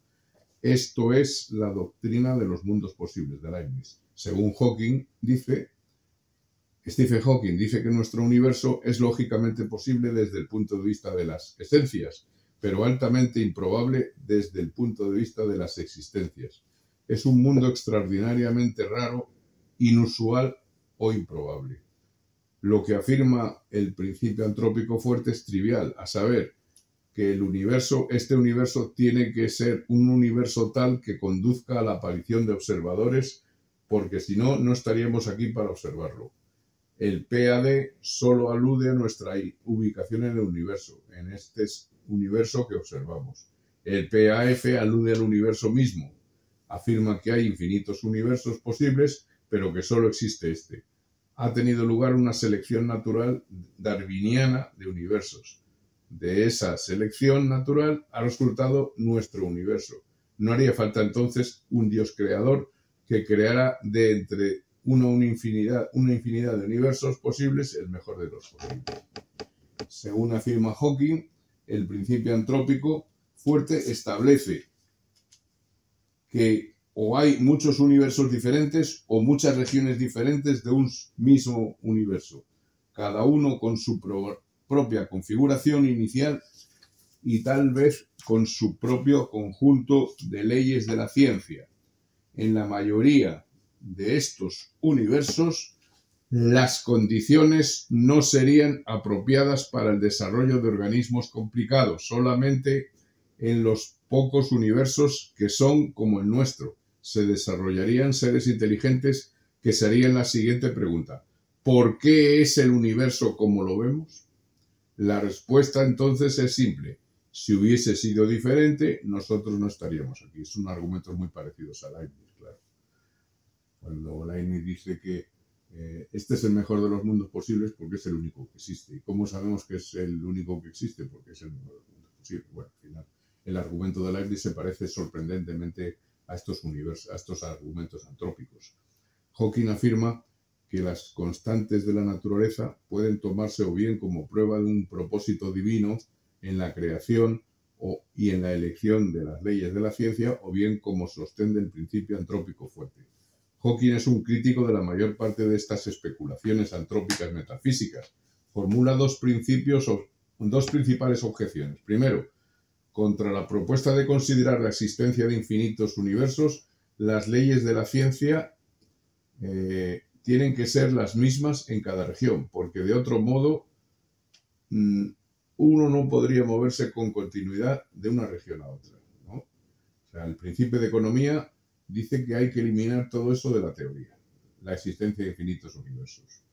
Esto es la doctrina de los mundos posibles de Leibniz. Según Stephen Hawking dice que nuestro universo es lógicamente posible desde el punto de vista de las esencias, pero altamente improbable desde el punto de vista de las existencias. Es un mundo extraordinariamente raro, inusual o improbable. Lo que afirma el principio antrópico fuerte es trivial, a saber, que este universo tiene que ser un universo tal que conduzca a la aparición de observadores, porque si no, no estaríamos aquí para observarlo. El PAD solo alude a nuestra ubicación en el universo, en este universo que observamos. El PAF alude al universo mismo. Afirma que hay infinitos universos posibles, pero que solo existe este. Ha tenido lugar una selección natural darwiniana de universos. De esa selección natural ha resultado nuestro universo. No haría falta entonces un Dios creador que creara de entre una infinidad de universos posibles el mejor de los posibles. Según afirma Hawking, el principio antrópico fuerte establece que o hay muchos universos diferentes o muchas regiones diferentes de un mismo universo, cada uno con su propia configuración inicial y tal vez con su propio conjunto de leyes de la ciencia. En la mayoría de estos universos, las condiciones no serían apropiadas para el desarrollo de organismos complicados, solamente en los pocos universos que son como el nuestro se desarrollarían seres inteligentes que se harían la siguiente pregunta: ¿por qué es el universo como lo vemos? La respuesta entonces es simple: si hubiese sido diferente, nosotros no estaríamos aquí. Son argumentos muy parecidos a Leibniz, claro. Cuando Leibniz dice que este es el mejor de los mundos posibles porque es el único que existe. ¿Y cómo sabemos que es el único que existe? Porque es el mejor de los mundos posibles. Bueno, al final, el argumento de Leibniz se parece sorprendentemente a estos argumentos antrópicos. Hawking afirma que las constantes de la naturaleza pueden tomarse o bien como prueba de un propósito divino en la creación y en la elección de las leyes de la ciencia, o bien como sostén del principio antrópico fuerte. Hawking es un crítico de la mayor parte de estas especulaciones antrópicas metafísicas. Formula dos principales objeciones. Primero, contra la propuesta de considerar la existencia de infinitos universos, las leyes de la ciencia tienen que ser las mismas en cada región, porque de otro modo uno no podría moverse con continuidad de una región a otra, ¿no? O sea, el principio de economía dice que hay que eliminar todo eso de la teoría, la existencia de infinitos universos.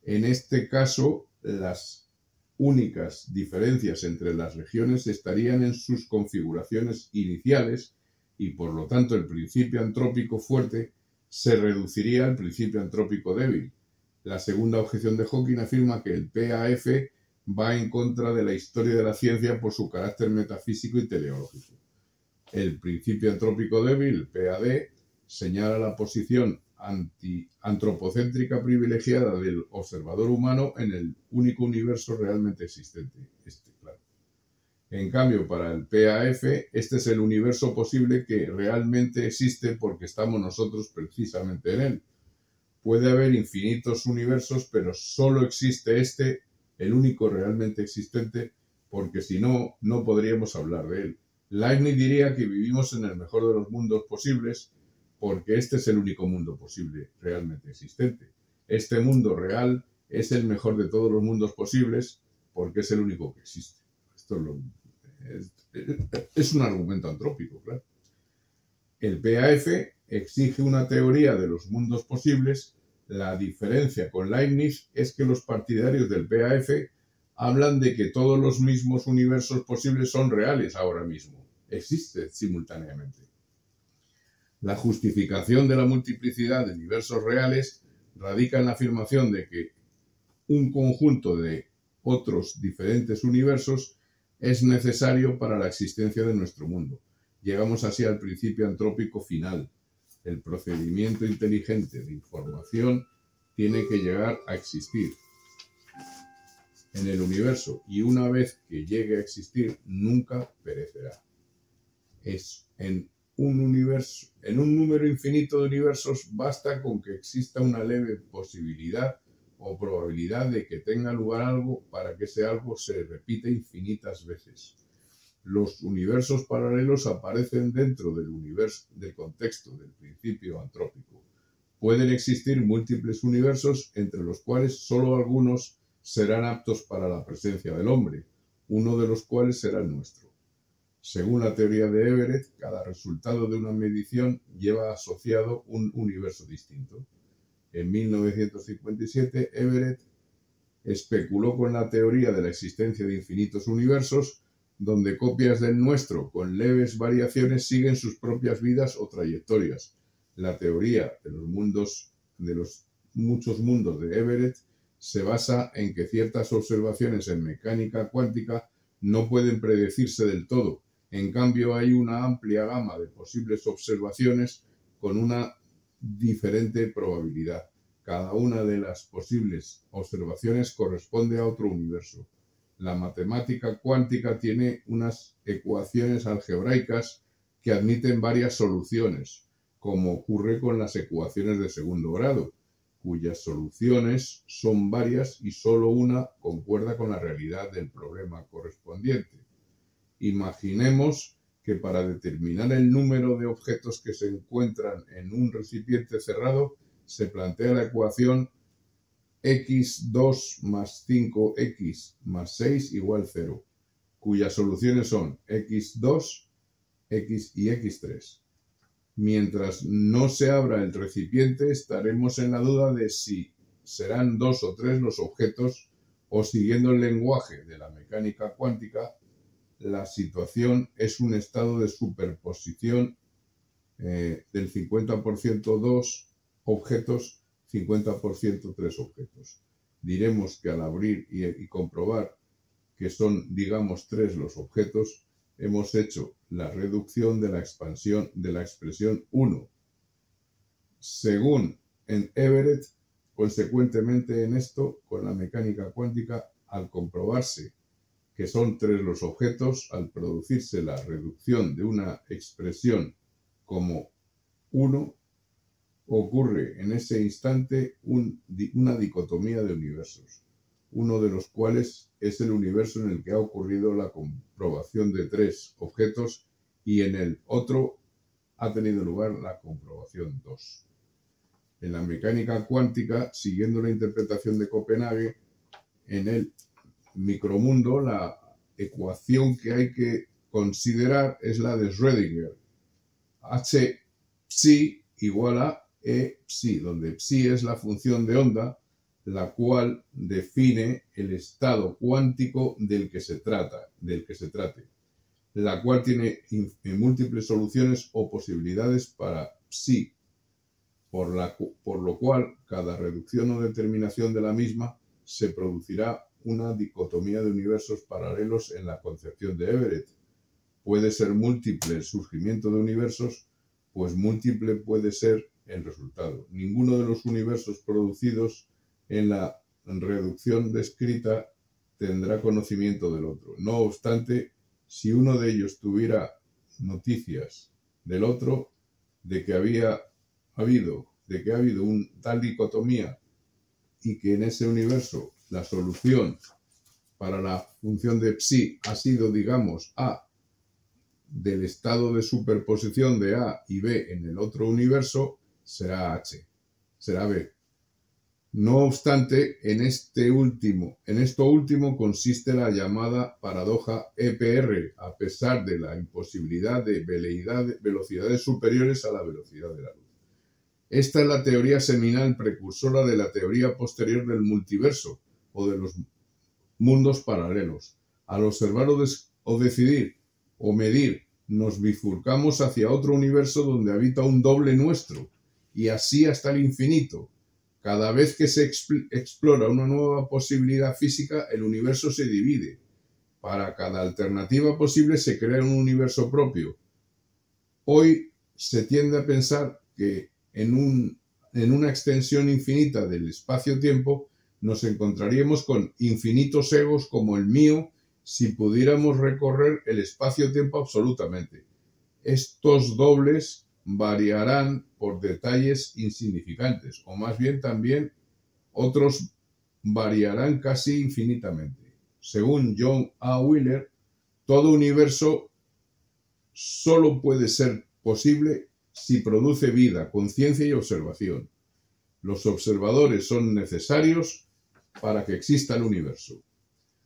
En este caso, las únicas diferencias entre las regiones estarían en sus configuraciones iniciales y, por lo tanto, el principio antrópico fuerte se reduciría al principio antrópico débil. La segunda objeción de Hawking afirma que el PAF va en contra de la historia de la ciencia por su carácter metafísico y teleológico. El principio antrópico débil, el PAD, señala la posición antropocéntrica privilegiada del observador humano en el único universo realmente existente. Claro. En cambio, para el PAF, este es el universo posible que realmente existe porque estamos nosotros precisamente en él. Puede haber infinitos universos, pero solo existe este, el único realmente existente, porque si no, no podríamos hablar de él. Leibniz diría que vivimos en el mejor de los mundos posibles, porque este es el único mundo posible realmente existente. Este mundo real es el mejor de todos los mundos posibles porque es el único que existe. Esto es un argumento antrópico, claro. El PAF exige una teoría de los mundos posibles. La diferencia con Leibniz es que los partidarios del PAF hablan de que todos los mismos universos posibles son reales ahora mismo, existen simultáneamente. La justificación de la multiplicidad de universos reales radica en la afirmación de que un conjunto de otros diferentes universos es necesario para la existencia de nuestro mundo. Llegamos así al principio antrópico final. El procedimiento inteligente de información tiene que llegar a existir en el universo y una vez que llegue a existir nunca perecerá. Es en un universo, en un número infinito de universos basta con que exista una leve posibilidad o probabilidad de que tenga lugar algo para que ese algo se repita infinitas veces. Los universos paralelos aparecen dentro del universo, del contexto del principio antrópico. Pueden existir múltiples universos entre los cuales solo algunos serán aptos para la presencia del hombre, uno de los cuales será el nuestro. Según la teoría de Everett, cada resultado de una medición lleva asociado un universo distinto. En 1957, Everett especuló con la teoría de la existencia de infinitos universos, donde copias del nuestro con leves variaciones siguen sus propias vidas o trayectorias. La teoría de los muchos mundos de Everett se basa en que ciertas observaciones en mecánica cuántica no pueden predecirse del todo. En cambio, hay una amplia gama de posibles observaciones con una diferente probabilidad. Cada una de las posibles observaciones corresponde a otro universo. La matemática cuántica tiene unas ecuaciones algebraicas que admiten varias soluciones, como ocurre con las ecuaciones de segundo grado, cuyas soluciones son varias y solo una concuerda con la realidad del problema correspondiente. Imaginemos que para determinar el número de objetos que se encuentran en un recipiente cerrado, se plantea la ecuación x2 más 5x más 6 igual 0, cuyas soluciones son x2, x y x3. Mientras no se abra el recipiente, estaremos en la duda de si serán 2 o 3 los objetos, o siguiendo el lenguaje de la mecánica cuántica, la situación es un estado de superposición del 50% 2 objetos, 50% 3 objetos. Diremos que al abrir y comprobar que son, digamos, 3 los objetos, hemos hecho la reducción de la expansión de la expresión 1. Según en Everett, consecuentemente en esto, con la mecánica cuántica, al comprobarse que son 3 los objetos, al producirse la reducción de una expresión como 1, ocurre en ese instante una dicotomía de universos, uno de los cuales es el universo en el que ha ocurrido la comprobación de 3 objetos y en el otro ha tenido lugar la comprobación 2. En la mecánica cuántica, siguiendo la interpretación de Copenhague, en el micromundo la ecuación que hay que considerar es la de Schrödinger. H psi igual a E psi, donde psi es la función de onda, la cual define el estado cuántico del que se trate, la cual tiene múltiples soluciones o posibilidades para psi, por lo cual cada reducción o determinación de la misma se producirá una dicotomía de universos paralelos en la concepción de Everett. Puede ser múltiple el surgimiento de universos, pues múltiple puede ser el resultado. Ninguno de los universos producidos en la reducción descrita tendrá conocimiento del otro. No obstante, si uno de ellos tuviera noticias del otro, de que ha habido una tal dicotomía y que en ese universo la solución para la función de psi ha sido, digamos, A, del estado de superposición de A y B en el otro universo será H, será B. No obstante, en esto último consiste la llamada paradoja EPR, a pesar de la imposibilidad de velocidades superiores a la velocidad de la luz. Esta es la teoría seminal precursora de la teoría posterior del multiverso o de los mundos paralelos. Al observar o decidir o medir, nos bifurcamos hacia otro universo donde habita un doble nuestro, y así hasta el infinito. Cada vez que se explora una nueva posibilidad física, el universo se divide. Para cada alternativa posible se crea un universo propio. Hoy se tiende a pensar que en una extensión infinita del espacio-tiempo nos encontraríamos con infinitos egos como el mío si pudiéramos recorrer el espacio-tiempo absolutamente. Estos dobles variarán por detalles insignificantes, o más bien también otros variarán casi infinitamente. Según John A. Wheeler, todo universo solo puede ser posible si produce vida, conciencia y observación. Los observadores son necesarios para que exista el universo.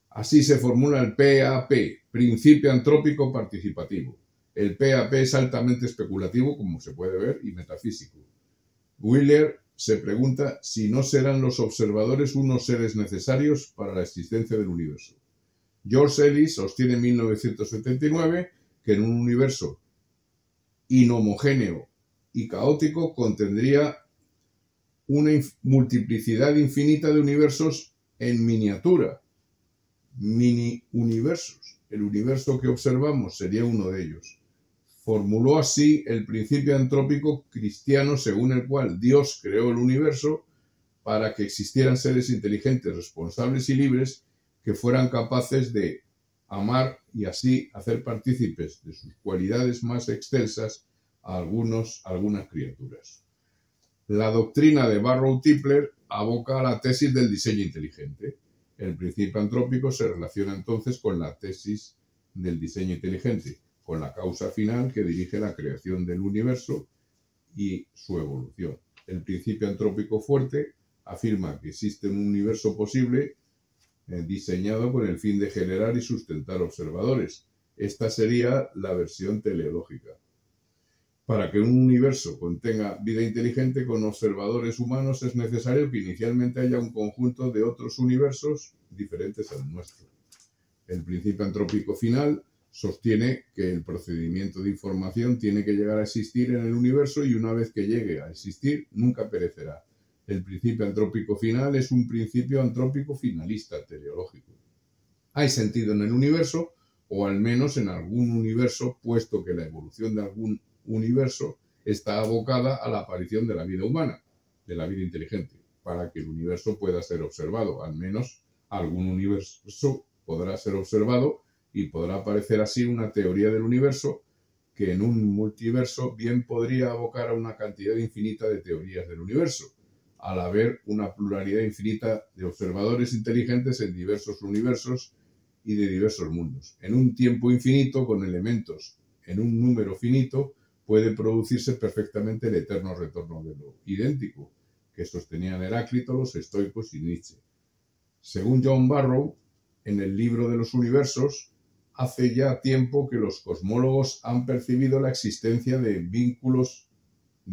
Así se formula el PAP, principio antrópico participativo. El PAP es altamente especulativo, como se puede ver, y metafísico. Wheeler se pregunta si no serán los observadores unos seres necesarios para la existencia del universo. George Ellis sostiene en 1979 que en un universo inhomogéneo y caótico contendría una multiplicidad infinita de universos en miniatura, mini-universos. El universo que observamos sería uno de ellos. Formuló así el principio antrópico cristiano según el cual Dios creó el universo para que existieran seres inteligentes, responsables y libres que fueran capaces de amar y así hacer partícipes de sus cualidades más excelsas a algunas criaturas. La doctrina de Barrow-Tipler aboca a la tesis del diseño inteligente. El principio antrópico se relaciona entonces con la tesis del diseño inteligente, con la causa final que dirige la creación del universo y su evolución. El principio antrópico fuerte afirma que existe un universo posible diseñado con el fin de generar y sustentar observadores. Esta sería la versión teleológica. Para que un universo contenga vida inteligente con observadores humanos es necesario que inicialmente haya un conjunto de otros universos diferentes al nuestro. El principio antrópico final sostiene que el procedimiento de información tiene que llegar a existir en el universo y una vez que llegue a existir nunca perecerá. El principio antrópico final es un principio antrópico finalista teleológico. Hay sentido en el universo, o al menos en algún universo, puesto que la evolución de algún universo está abocada a la aparición de la vida humana, de la vida inteligente. Para que el universo pueda ser observado, al menos algún universo podrá ser observado y podrá aparecer así una teoría del universo que en un multiverso bien podría abocar a una cantidad infinita de teorías del universo, al haber una pluralidad infinita de observadores inteligentes en diversos universos y de diversos mundos. En un tiempo infinito, con elementos en un número finito, puede producirse perfectamente el eterno retorno de lo idéntico, que sostenían Heráclito, los estoicos y Nietzsche. Según John Barrow, en el libro de los universos, hace ya tiempo que los cosmólogos han percibido la existencia de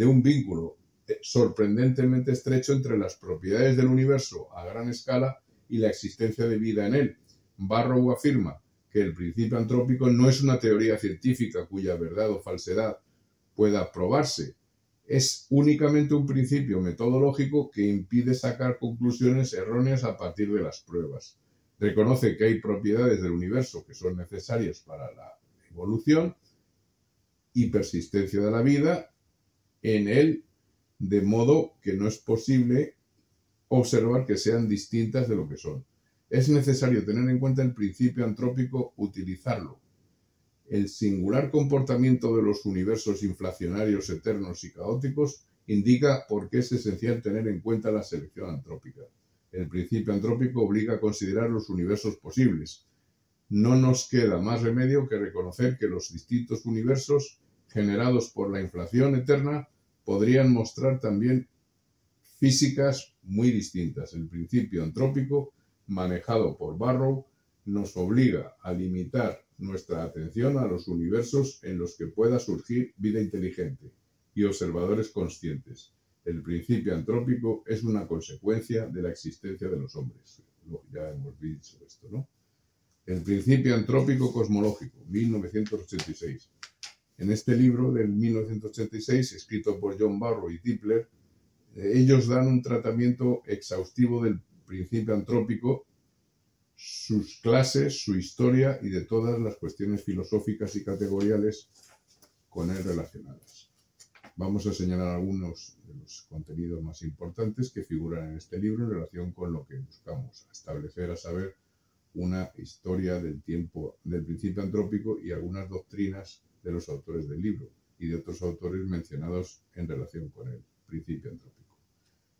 un vínculo sorprendentemente estrecho entre las propiedades del universo a gran escala y la existencia de vida en él. Barrow afirma que el principio antrópico no es una teoría científica cuya verdad o falsedad pueda probarse. Es únicamente un principio metodológico que impide sacar conclusiones erróneas a partir de las pruebas. Reconoce que hay propiedades del universo que son necesarias para la evolución y persistencia de la vida en él, de modo que no es posible observar que sean distintas de lo que son. Es necesario tener en cuenta el principio antrópico, utilizarlo. El singular comportamiento de los universos inflacionarios, eternos y caóticos indica por qué es esencial tener en cuenta la selección antrópica. El principio antrópico obliga a considerar los universos posibles. no nos queda más remedio que reconocer que los distintos universos generados por la inflación eterna podrían mostrar también físicas muy distintas. El principio antrópico, manejado por Barrow, nos obliga a limitar nuestra atención a los universos en los que pueda surgir vida inteligente y observadores conscientes. El principio antrópico es una consecuencia de la existencia de los hombres. Ya hemos dicho esto, ¿no? El principio antrópico cosmológico, 1986. En este libro del 1986, escrito por John Barrow y Tipler, ellos dan un tratamiento exhaustivo del principio antrópico, sus clases, su historia y de todas las cuestiones filosóficas y categoriales con él relacionadas. Vamos a señalar algunos de los contenidos más importantes que figuran en este libro en relación con lo que buscamos establecer, a saber, una historia del tiempo del principio antrópico y algunas doctrinas de los autores del libro y de otros autores mencionados en relación con el principio antrópico.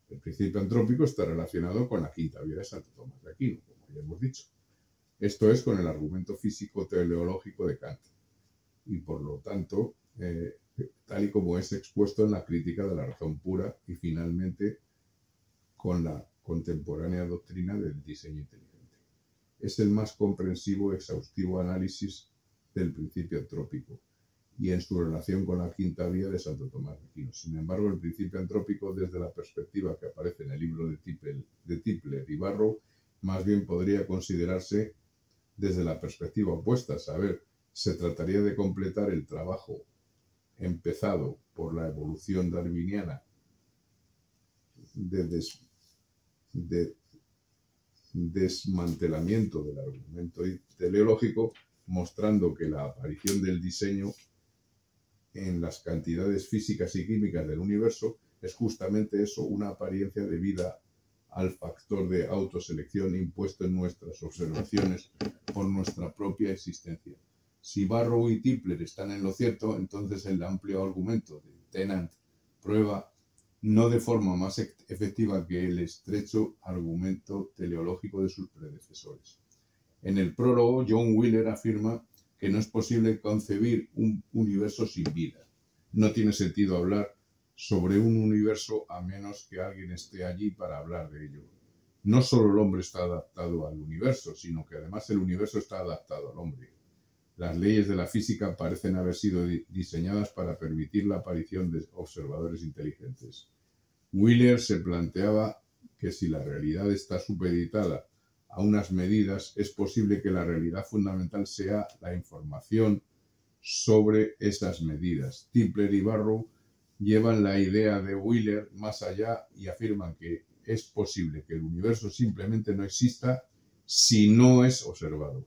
El principio antrópico está relacionado con la quinta vía de Santo Tomás de Aquino, como ya hemos dicho. Esto es con el argumento físico-teleológico de Kant y, por lo tanto, tal y como es expuesto en la crítica de la razón pura y, finalmente, con la contemporánea doctrina del diseño inteligente. Es el más comprensivo, exhaustivo análisis del principio antrópico y en su relación con la quinta vía de Santo Tomás de Aquino. Sin embargo, el principio antrópico, desde la perspectiva que aparece en el libro de Tipler y Barrow, más bien podría considerarse desde la perspectiva opuesta, a saber, se trataría de completar el trabajo empezado por la evolución darwiniana de desmantelamiento del argumento teleológico, mostrando que la aparición del diseño en las cantidades físicas y químicas del universo es justamente eso, una apariencia debida al factor de autoselección impuesto en nuestras observaciones por nuestra propia existencia. Si Barrow y Tipler están en lo cierto, entonces el amplio argumento de Tennant prueba no de forma más efectiva que el estrecho argumento teleológico de sus predecesores. En el prólogo, John Wheeler afirma que no es posible concebir un universo sin vida. No tiene sentido hablar sobre un universo a menos que alguien esté allí para hablar de ello. No solo el hombre está adaptado al universo, sino que además el universo está adaptado al hombre. Las leyes de la física parecen haber sido diseñadas para permitir la aparición de observadores inteligentes. Wheeler se planteaba que si la realidad está supeditada a unas medidas, es posible que la realidad fundamental sea la información sobre esas medidas. Tipler y Barrow llevan la idea de Wheeler más allá y afirman que es posible que el universo simplemente no exista si no es observado.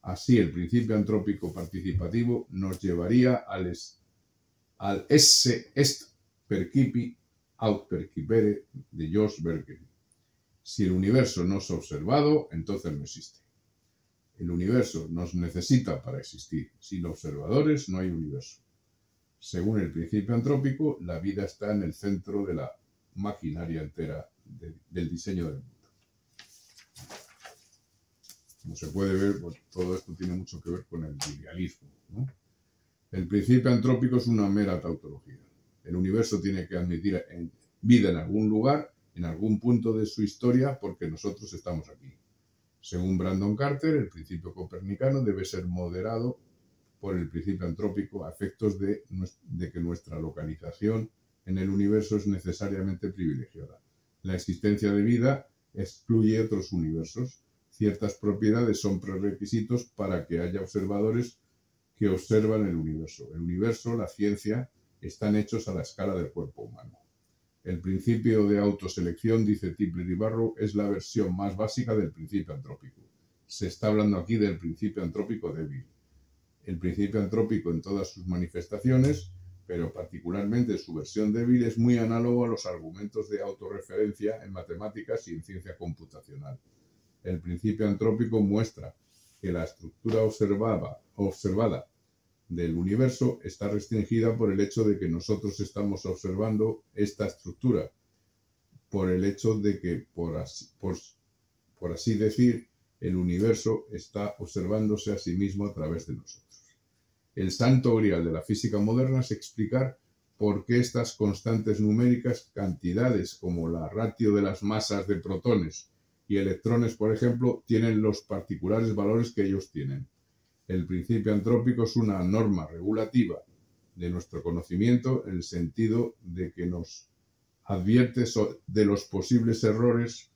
Así, el principio antrópico participativo nos llevaría al esse est percipi aut percipere de George Berkeley. Si el universo no es observado, entonces no existe. El universo nos necesita para existir. Sin observadores no hay universo. Según el principio antrópico, la vida está en el centro de la maquinaria entera del diseño del mundo. Como se puede ver, pues, todo esto tiene mucho que ver con el idealismo, ¿no? El principio antrópico es una mera tautología. El universo tiene que admitir vida en algún lugar, en algún punto de su historia, porque nosotros estamos aquí. Según Brandon Carter, el principio copernicano debe ser moderado por el principio antrópico a efectos de que nuestra localización en el universo es necesariamente privilegiada. La existencia de vida excluye otros universos. Ciertas propiedades son prerequisitos para que haya observadores que observan el universo. El universo, la ciencia, están hechos a la escala del cuerpo humano. El principio de autoselección, dice Tipler y Barrow, es la versión más básica del principio antrópico. Se está hablando aquí del principio antrópico débil. El principio antrópico en todas sus manifestaciones, pero particularmente su versión débil, es muy análogo a los argumentos de autorreferencia en matemáticas y en ciencia computacional. El principio antrópico muestra que la estructura observada del universo está restringida por el hecho de que nosotros estamos observando esta estructura, por el hecho de que, por así decir, El universo está observándose a sí mismo a través de nosotros. El santo grial de la física moderna es explicar por qué estas constantes numéricas, cantidades como la ratio de las masas de protones y electrones, por ejemplo, tienen los particulares valores que ellos tienen. El principio antrópico es una norma regulativa de nuestro conocimiento en el sentido de que nos advierte de los posibles errores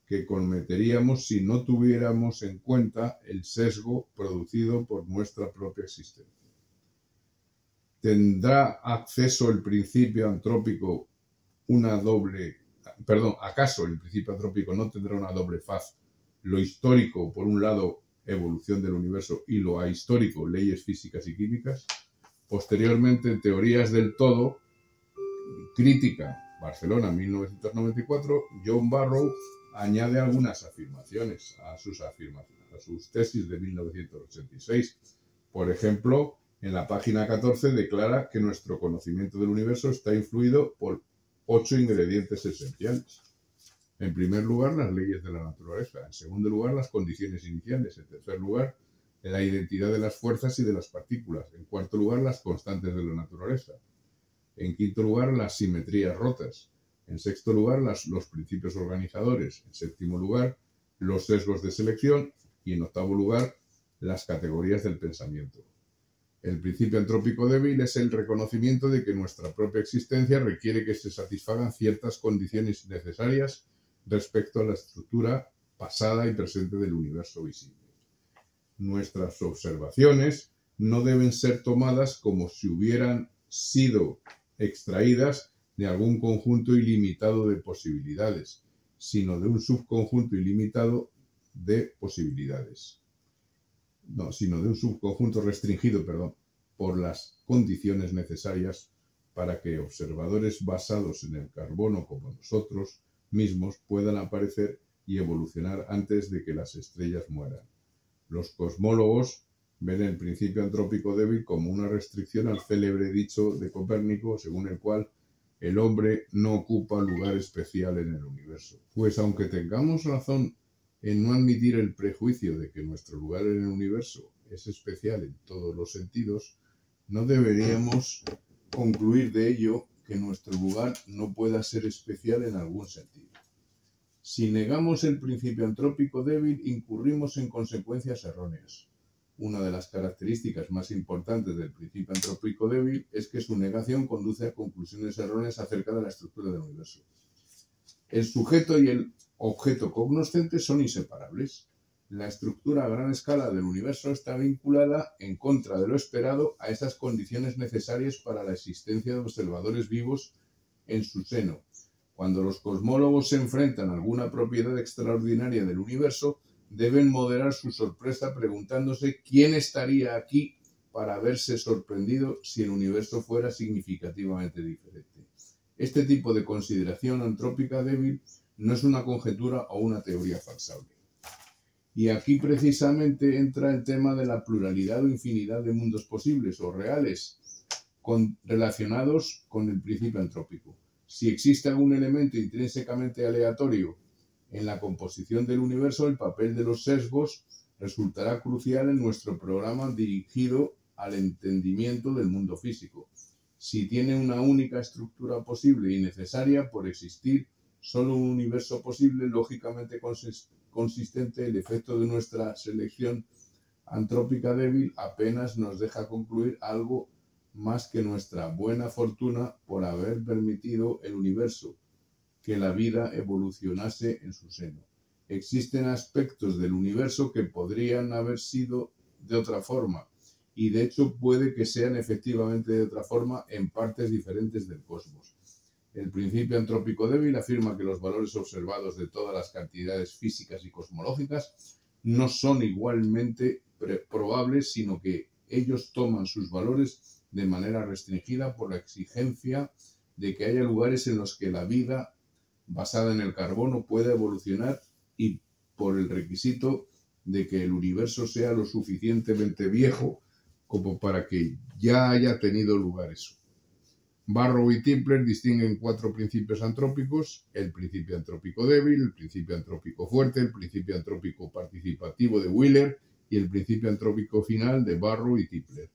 que cometeríamos si no tuviéramos en cuenta el sesgo producido por nuestra propia existencia. ¿Tendrá acceso el principio antrópico ¿acaso el principio antrópico no tendrá una doble faz? Lo histórico, por un lado, evolución del universo, y lo ahistórico, leyes físicas y químicas. Posteriormente, teorías del todo, crítica, Barcelona, 1994, John Barrow añade algunas afirmaciones a sus tesis de 1986. Por ejemplo, en la página 14 declara que nuestro conocimiento del universo está influido por 8 ingredientes esenciales. En primer lugar, las leyes de la naturaleza. En segundo lugar, las condiciones iniciales. En tercer lugar, la identidad de las fuerzas y de las partículas. En cuarto lugar, las constantes de la naturaleza. En quinto lugar, las simetrías rotas. En sexto lugar, los principios organizadores. En séptimo lugar, los sesgos de selección. Y en octavo lugar, las categorías del pensamiento. El principio antrópico débil es el reconocimiento de que nuestra propia existencia requiere que se satisfagan ciertas condiciones necesarias respecto a la estructura pasada y presente del universo visible. Nuestras observaciones no deben ser tomadas como si hubieran sido extraídas de algún conjunto ilimitado de posibilidades, sino de un subconjunto ilimitado de posibilidades. Sino de un subconjunto restringido, por las condiciones necesarias para que observadores basados en el carbono como nosotros mismos puedan aparecer y evolucionar antes de que las estrellas mueran. Los cosmólogos ven el principio antrópico débil como una restricción al célebre dicho de Copérnico, según el cual el hombre no ocupa lugar especial en el universo. Pues aunque tengamos razón en no admitir el prejuicio de que nuestro lugar en el universo es especial en todos los sentidos, no deberíamos concluir de ello que nuestro lugar no pueda ser especial en algún sentido. Si negamos el principio antrópico débil, incurrimos en consecuencias erróneas. Una de las características más importantes del principio antrópico débil es que su negación conduce a conclusiones erróneas acerca de la estructura del universo. El sujeto y el objeto cognoscente son inseparables. La estructura a gran escala del universo está vinculada, en contra de lo esperado, a esas condiciones necesarias para la existencia de observadores vivos en su seno. Cuando los cosmólogos se enfrentan a alguna propiedad extraordinaria del universo, deben moderar su sorpresa preguntándose quién estaría aquí para verse sorprendido si el universo fuera significativamente diferente. Este tipo de consideración antrópica débil no es una conjetura o una teoría falsable. Y aquí precisamente entra el tema de la pluralidad o infinidad de mundos posibles o reales relacionados con el principio antrópico. Si existe algún elemento intrínsecamente aleatorio en la composición del universo, el papel de los sesgos resultará crucial en nuestro programa dirigido al entendimiento del mundo físico. Si tiene una única estructura posible y necesaria por existir solo un universo posible, lógicamente consistente, el efecto de nuestra selección antrópica débil apenas nos deja concluir algo más que nuestra buena fortuna por haber permitido el universo que la vida evolucionase en su seno. Existen aspectos del universo que podrían haber sido de otra forma, y de hecho puede que sean efectivamente de otra forma en partes diferentes del cosmos. El principio antrópico débil afirma que los valores observados de todas las cantidades físicas y cosmológicas no son igualmente probables, sino que ellos toman sus valores de manera restringida por la exigencia de que haya lugares en los que la vida basada en el carbono pueda evolucionar y por el requisito de que el universo sea lo suficientemente viejo como para que ya haya tenido lugar eso. Barrow y Tipler distinguen 4 principios antrópicos: el principio antrópico débil, el principio antrópico fuerte, el principio antrópico participativo de Wheeler y el principio antrópico final de Barrow y Tipler.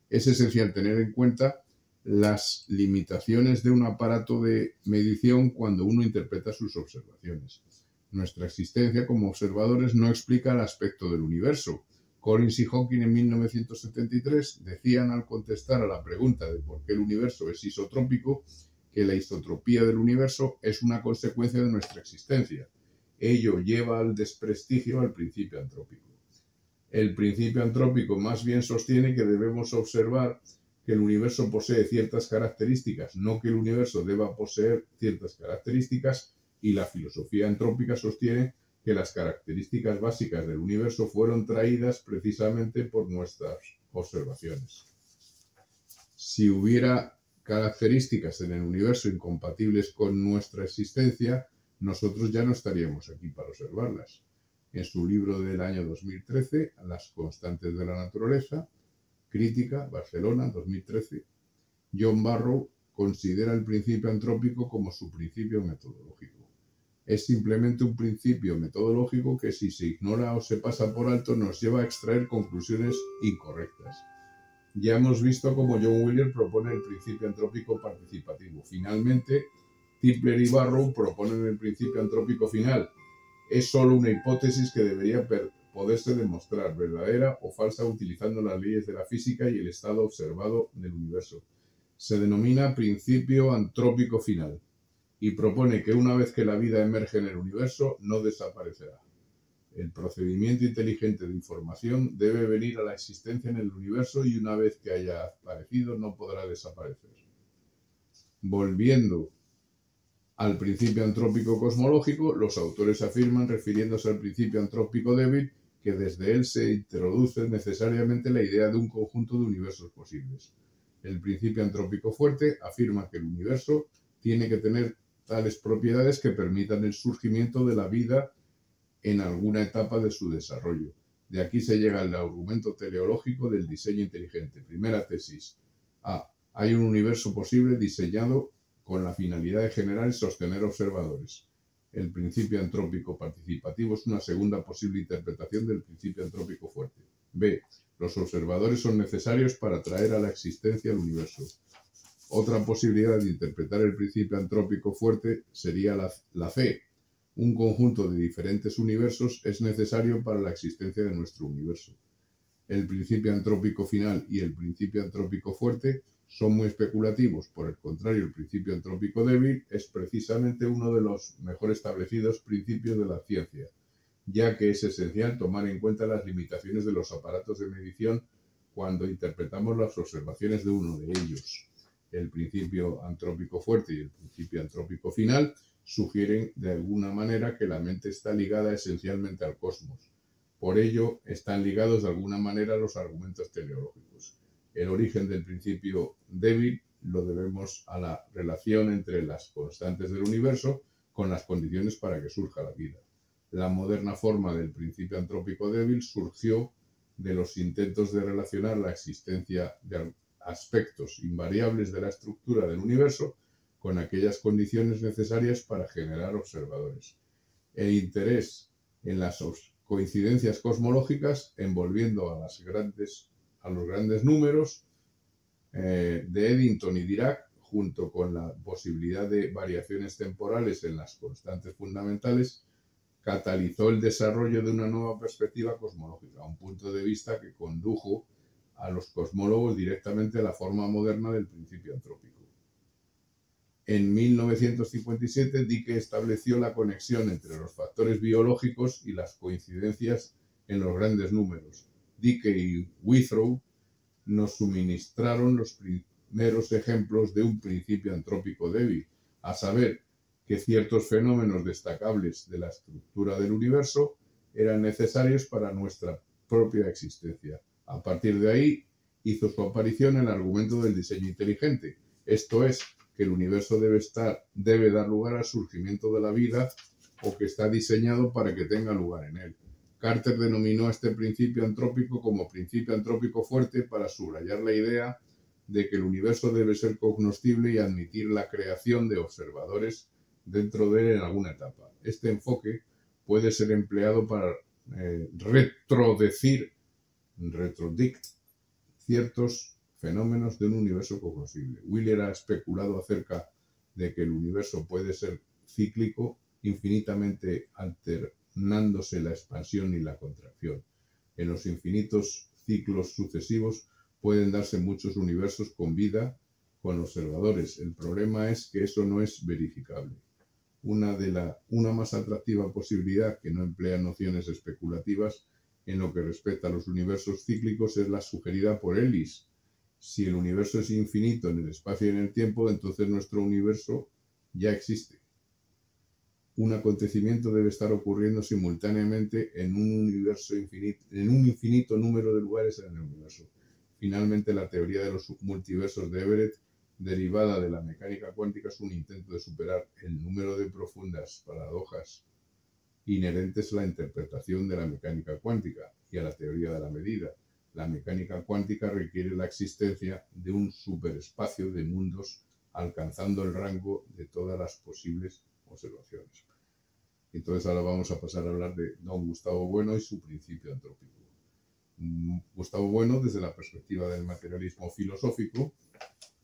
Es esencial tener en cuenta las limitaciones de un aparato de medición cuando uno interpreta sus observaciones. Nuestra existencia como observadores no explica el aspecto del universo. Collins y Hawking en 1973 decían, al contestar a la pregunta de por qué el universo es isotrópico, que la isotropía del universo es una consecuencia de nuestra existencia. Ello lleva al desprestigio al principio antrópico. El principio antrópico más bien sostiene que debemos observar que el universo posee ciertas características, no que el universo deba poseer ciertas características, y la filosofía antrópica sostiene que las características básicas del universo fueron traídas precisamente por nuestras observaciones. Si hubiera características en el universo incompatibles con nuestra existencia, nosotros ya no estaríamos aquí para observarlas. En su libro del año 2013, Las constantes de la naturaleza, Crítica, Barcelona, 2013, John Barrow considera el principio antrópico como su principio metodológico. Es simplemente un principio metodológico que, si se ignora o se pasa por alto, nos lleva a extraer conclusiones incorrectas. Ya hemos visto cómo John Wheeler propone el principio antrópico participativo. Finalmente, Tipler y Barrow proponen el principio antrópico final. Es solo una hipótesis que debería poderse demostrar verdadera o falsa utilizando las leyes de la física y el estado observado del universo. Se denomina principio antrópico final y propone que una vez que la vida emerge en el universo, no desaparecerá. El procedimiento inteligente de información debe venir a la existencia en el universo y una vez que haya aparecido, no podrá desaparecer. Volviendo al principio antrópico cosmológico, los autores afirman, refiriéndose al principio antrópico débil, que desde él se introduce necesariamente la idea de un conjunto de universos posibles. El principio antrópico fuerte afirma que el universo tiene que tener tales propiedades que permitan el surgimiento de la vida en alguna etapa de su desarrollo. De aquí se llega al argumento teleológico del diseño inteligente. Primera tesis. A. Hay un universo posible diseñado con la finalidad de generar y sostener observadores. El principio antrópico participativo es una segunda posible interpretación del principio antrópico fuerte. B. Los observadores son necesarios para traer a la existencia el universo. Otra posibilidad de interpretar el principio antrópico fuerte sería la C. Un conjunto de diferentes universos es necesario para la existencia de nuestro universo. El principio antrópico final y el principio antrópico fuerte son muy especulativos. Por el contrario, el principio antrópico débil es precisamente uno de los mejor establecidos principios de la ciencia, ya que es esencial tomar en cuenta las limitaciones de los aparatos de medición cuando interpretamos las observaciones de uno de ellos. El principio antrópico fuerte y el principio antrópico final sugieren de alguna manera que la mente está ligada esencialmente al cosmos. Por ello, están ligados de alguna manera a los argumentos teleológicos. El origen del principio débil lo debemos a la relación entre las constantes del universo con las condiciones para que surja la vida. La moderna forma del principio antrópico débil surgió de los intentos de relacionar la existencia de aspectos invariables de la estructura del universo con aquellas condiciones necesarias para generar observadores. El interés en las coincidencias cosmológicas, envolviendo a los grandes números de Eddington y Dirac, junto con la posibilidad de variaciones temporales en las constantes fundamentales, catalizó el desarrollo de una nueva perspectiva cosmológica, un punto de vista que condujo a los cosmólogos directamente a la forma moderna del principio antrópico. En 1957, Dicke estableció la conexión entre los factores biológicos y las coincidencias en los grandes números. Dicke y Withrow nos suministraron los primeros ejemplos de un principio antrópico débil, a saber, que ciertos fenómenos destacables de la estructura del universo eran necesarios para nuestra propia existencia. A partir de ahí, hizo su aparición el argumento del diseño inteligente, esto es, que el universo debe dar lugar al surgimiento de la vida o que está diseñado para que tenga lugar en él. Carter denominó a este principio antrópico como principio antrópico fuerte para subrayar la idea de que el universo debe ser cognoscible y admitir la creación de observadores dentro de él en alguna etapa. Este enfoque puede ser empleado para retrodict ciertos fenómenos de un universo cognoscible. Wheeler ha especulado acerca de que el universo puede ser cíclico, infinitamente alternándose la expansión y la contracción. En los infinitos ciclos sucesivos pueden darse muchos universos con vida, con observadores. El problema es que eso no es verificable. Una más atractiva posibilidad que no emplea nociones especulativas en lo que respecta a los universos cíclicos es la sugerida por Ellis. Si el universo es infinito en el espacio y en el tiempo, entonces nuestro universo ya existe. Un acontecimiento debe estar ocurriendo simultáneamente en un infinito número de lugares en el universo. Finalmente, la teoría de los multiversos de Everett, derivada de la mecánica cuántica, es un intento de superar el número de profundas paradojas inherentes a la interpretación de la mecánica cuántica y a la teoría de la medida. La mecánica cuántica requiere la existencia de un superespacio de mundos alcanzando el rango de todas las posibles observaciones. Entonces ahora vamos a pasar a hablar de don Gustavo Bueno y su principio antrópico. Gustavo Bueno, desde la perspectiva del materialismo filosófico,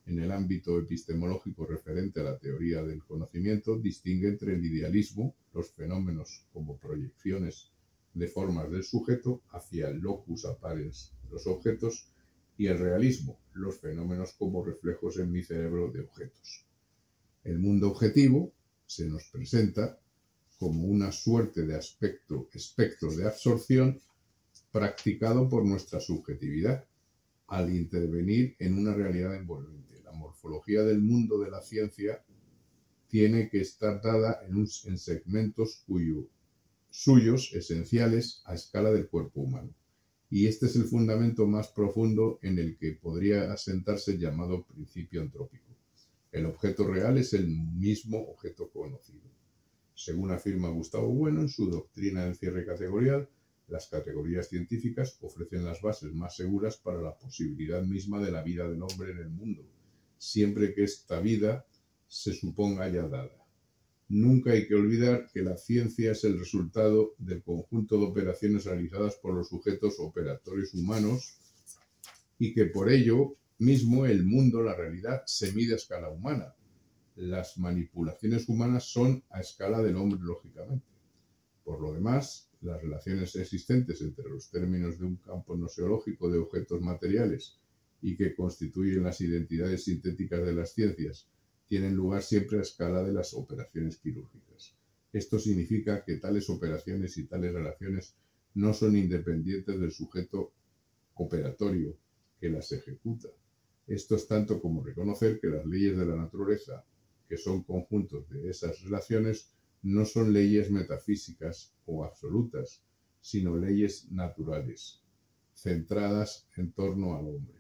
en el ámbito epistemológico referente a la teoría del conocimiento, distingue entre el idealismo, los fenómenos como proyecciones de formas del sujeto hacia el locus apparens, los objetos, y el realismo, los fenómenos como reflejos en mi cerebro de objetos. El mundo objetivo se nos presenta como una suerte de espectro de absorción practicado por nuestra subjetividad al intervenir en una realidad envolvente. La morfología del mundo de la ciencia tiene que estar dada en segmentos suyos esenciales a escala del cuerpo humano. Y este es el fundamento más profundo en el que podría asentarse el llamado principio antrópico. El objeto real es el mismo objeto conocido. Según afirma Gustavo Bueno en su doctrina del cierre categorial, las categorías científicas ofrecen las bases más seguras para la posibilidad misma de la vida del hombre en el mundo, siempre que esta vida se suponga ya dada. Nunca hay que olvidar que la ciencia es el resultado del conjunto de operaciones realizadas por los sujetos operatorios humanos y que por ello mismo el mundo, la realidad, se mide a escala humana. Las manipulaciones humanas son a escala del hombre, lógicamente. Por lo demás, las relaciones existentes entre los términos de un campo noseológico de objetos materiales y que constituyen las identidades sintéticas de las ciencias tienen lugar siempre a escala de las operaciones quirúrgicas. Esto significa que tales operaciones y tales relaciones no son independientes del sujeto operatorio que las ejecuta. Esto es tanto como reconocer que las leyes de la naturaleza, que son conjuntos de esas relaciones, no son leyes metafísicas o absolutas, sino leyes naturales, centradas en torno al hombre.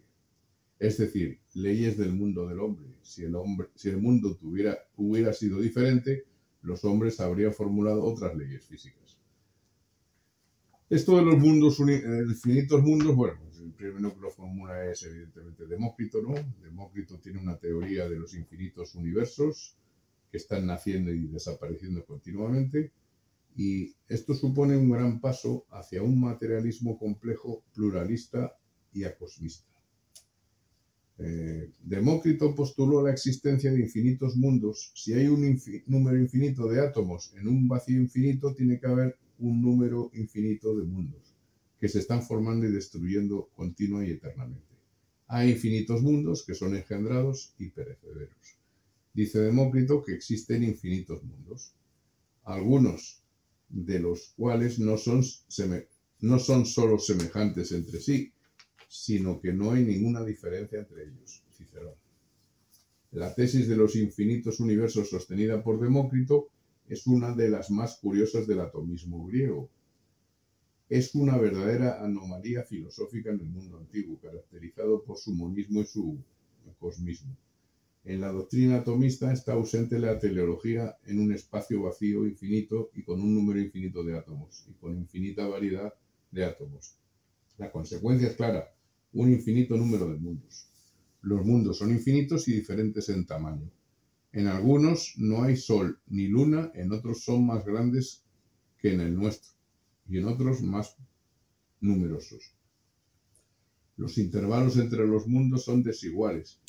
Es decir, leyes del mundo del hombre. Si el mundo hubiera sido diferente, los hombres habrían formulado otras leyes físicas. Esto de los infinitos mundos, bueno, pues el primero que lo formula es evidentemente Demócrito, ¿no? Demócrito tiene una teoría de los infinitos universos que están naciendo y desapareciendo continuamente, y esto supone un gran paso hacia un materialismo complejo, pluralista y acosmista. Demócrito postuló la existencia de infinitos mundos. Si hay un número infinito de átomos en un vacío infinito, tiene que haber un número infinito de mundos que se están formando y destruyendo continua y eternamente. Hay infinitos mundos que son engendrados y perecederos. Dice Demócrito que existen infinitos mundos, algunos de los cuales no son solo semejantes entre sí, sino que no hay ninguna diferencia entre ellos. Cicerón. La tesis de los infinitos universos sostenida por Demócrito es una de las más curiosas del atomismo griego. Es una verdadera anomalía filosófica en el mundo antiguo, caracterizado por su monismo y su cosmismo. En la doctrina atomista está ausente la teleología en un espacio vacío infinito y con un número infinito de átomos, y con infinita variedad de átomos. La consecuencia es clara, un infinito número de mundos. Los mundos son infinitos y diferentes en tamaño. En algunos no hay sol ni luna, en otros son más grandes que en el nuestro y en otros más numerosos. Los intervalos entre los mundos son desiguales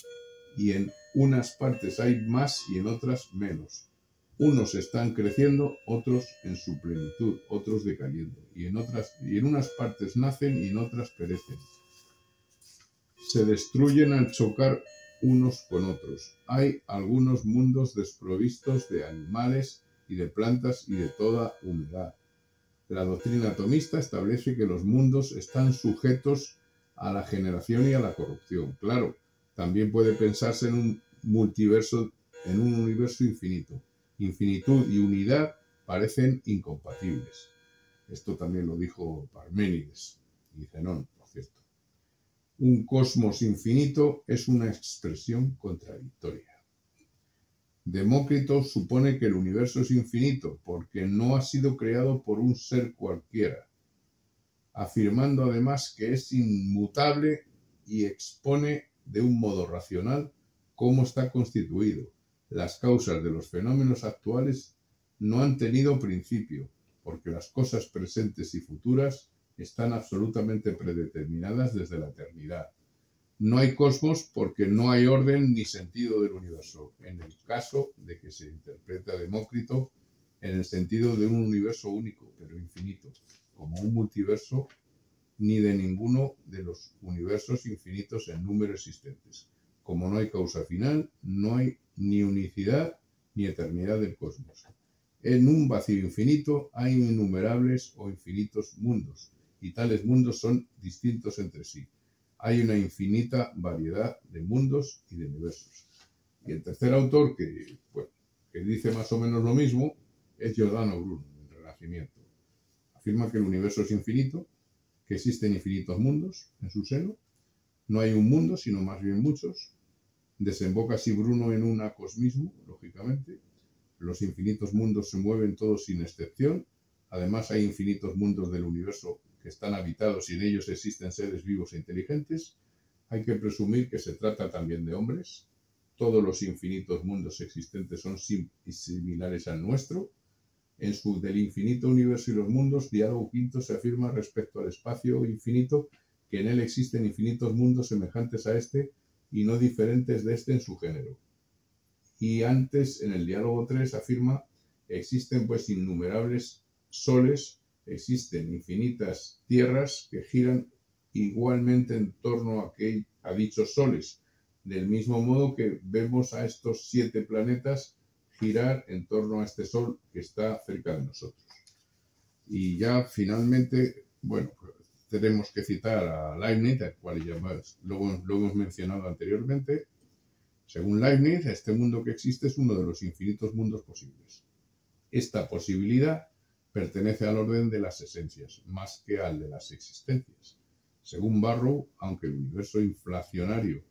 y en unas partes hay más y en otras menos. Unos están creciendo, otros en su plenitud, otros decayendo, y en unas partes nacen y en otras perecen. Se destruyen al chocar unos con otros. Hay algunos mundos desprovistos de animales y de plantas y de toda humedad. La doctrina atomista establece que los mundos están sujetos a la generación y a la corrupción. Claro, también puede pensarse en un multiverso, en un universo infinito. Infinitud y unidad parecen incompatibles. Esto también lo dijo Parménides y Zenón, por cierto. Un cosmos infinito es una expresión contradictoria. Demócrito supone que el universo es infinito porque no ha sido creado por un ser cualquiera, afirmando además que es inmutable y expone de un modo racional cómo está constituido. Las causas de los fenómenos actuales no han tenido principio, porque las cosas presentes y futuras están absolutamente predeterminadas desde la eternidad. No hay cosmos porque no hay orden ni sentido del universo, en el caso de que se interpreta a Demócrito en el sentido de un universo único, pero infinito, como un multiverso, ni de ninguno de los universos infinitos en número existentes. Como no hay causa final, no hay ni unicidad ni eternidad del cosmos. En un vacío infinito hay innumerables o infinitos mundos, y tales mundos son distintos entre sí. Hay una infinita variedad de mundos y de universos. Y el tercer autor, que dice más o menos lo mismo, es Giordano Bruno, en el Renacimiento. Afirma que el universo es infinito, que existen infinitos mundos en su seno. No hay un mundo, sino más bien muchos. Desemboca así Bruno en un acosmismo, lógicamente. Los infinitos mundos se mueven todos sin excepción. Además, hay infinitos mundos del universo que están habitados y en ellos existen seres vivos e inteligentes. Hay que presumir que se trata también de hombres. Todos los infinitos mundos existentes son similares al nuestro. En su Del infinito universo y los mundos, diálogo quinto, se afirma respecto al espacio infinito que en él existen infinitos mundos semejantes a este y no diferentes de este en su género. Y antes, en el diálogo 3, afirma: existen pues innumerables soles, existen infinitas tierras que giran igualmente en torno a dichos soles, del mismo modo que vemos a estos 7 planetas girar en torno a este sol que está cerca de nosotros. Y ya finalmente, tenemos que citar a Leibniz, al cual ya lo hemos mencionado anteriormente. Según Leibniz, este mundo que existe es uno de los infinitos mundos posibles. Esta posibilidad pertenece al orden de las esencias, más que al de las existencias. Según Barrow, aunque el universo inflacionario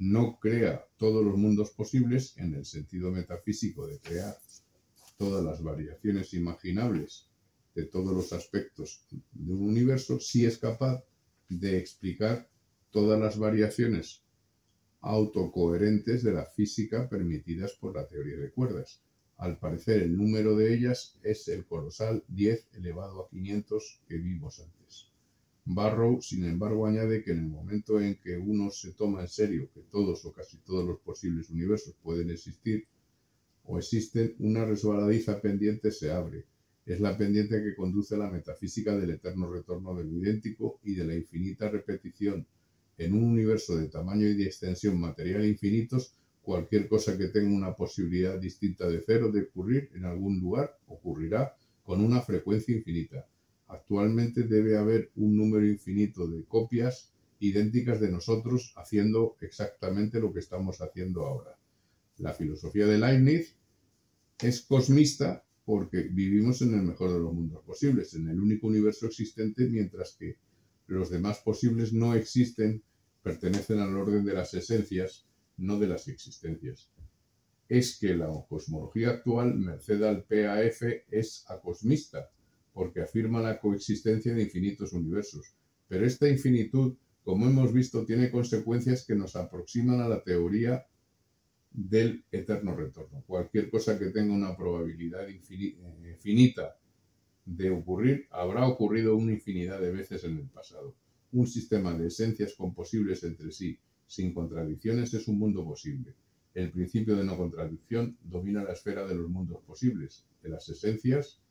no crea todos los mundos posibles en el sentido metafísico de crear todas las variaciones imaginables de todos los aspectos de un universo, sí es capaz de explicar todas las variaciones autocoherentes de la física permitidas por la teoría de cuerdas. Al parecer, el número de ellas es el colosal 10 elevado a 500 que vimos antes. Barrow, sin embargo, añade que en el momento en que uno se toma en serio que todos o casi todos los posibles universos pueden existir o existen, una resbaladiza pendiente se abre. Es la pendiente que conduce a la metafísica del eterno retorno de lo idéntico y de la infinita repetición. En un universo de tamaño y de extensión material infinitos, cualquier cosa que tenga una posibilidad distinta de cero de ocurrir en algún lugar ocurrirá con una frecuencia infinita. Actualmente debe haber un número infinito de copias idénticas de nosotros haciendo exactamente lo que estamos haciendo ahora. La filosofía de Leibniz es cosmista porque vivimos en el mejor de los mundos posibles, en el único universo existente, mientras que los demás posibles no existen, pertenecen al orden de las esencias, no de las existencias. Es que la cosmología actual, merced al PAF, es acosmista, porque afirma la coexistencia de infinitos universos. Pero esta infinitud como hemos visto, tiene consecuencias que nos aproximan a la teoría del eterno retorno. Cualquier cosa que tenga una probabilidad finita de ocurrir, habrá ocurrido una infinidad de veces en el pasado. Un sistema de esencias composibles entre sí, sin contradicciones, es un mundo posible. El principio de no contradicción domina la esfera de los mundos posibles, de las esencias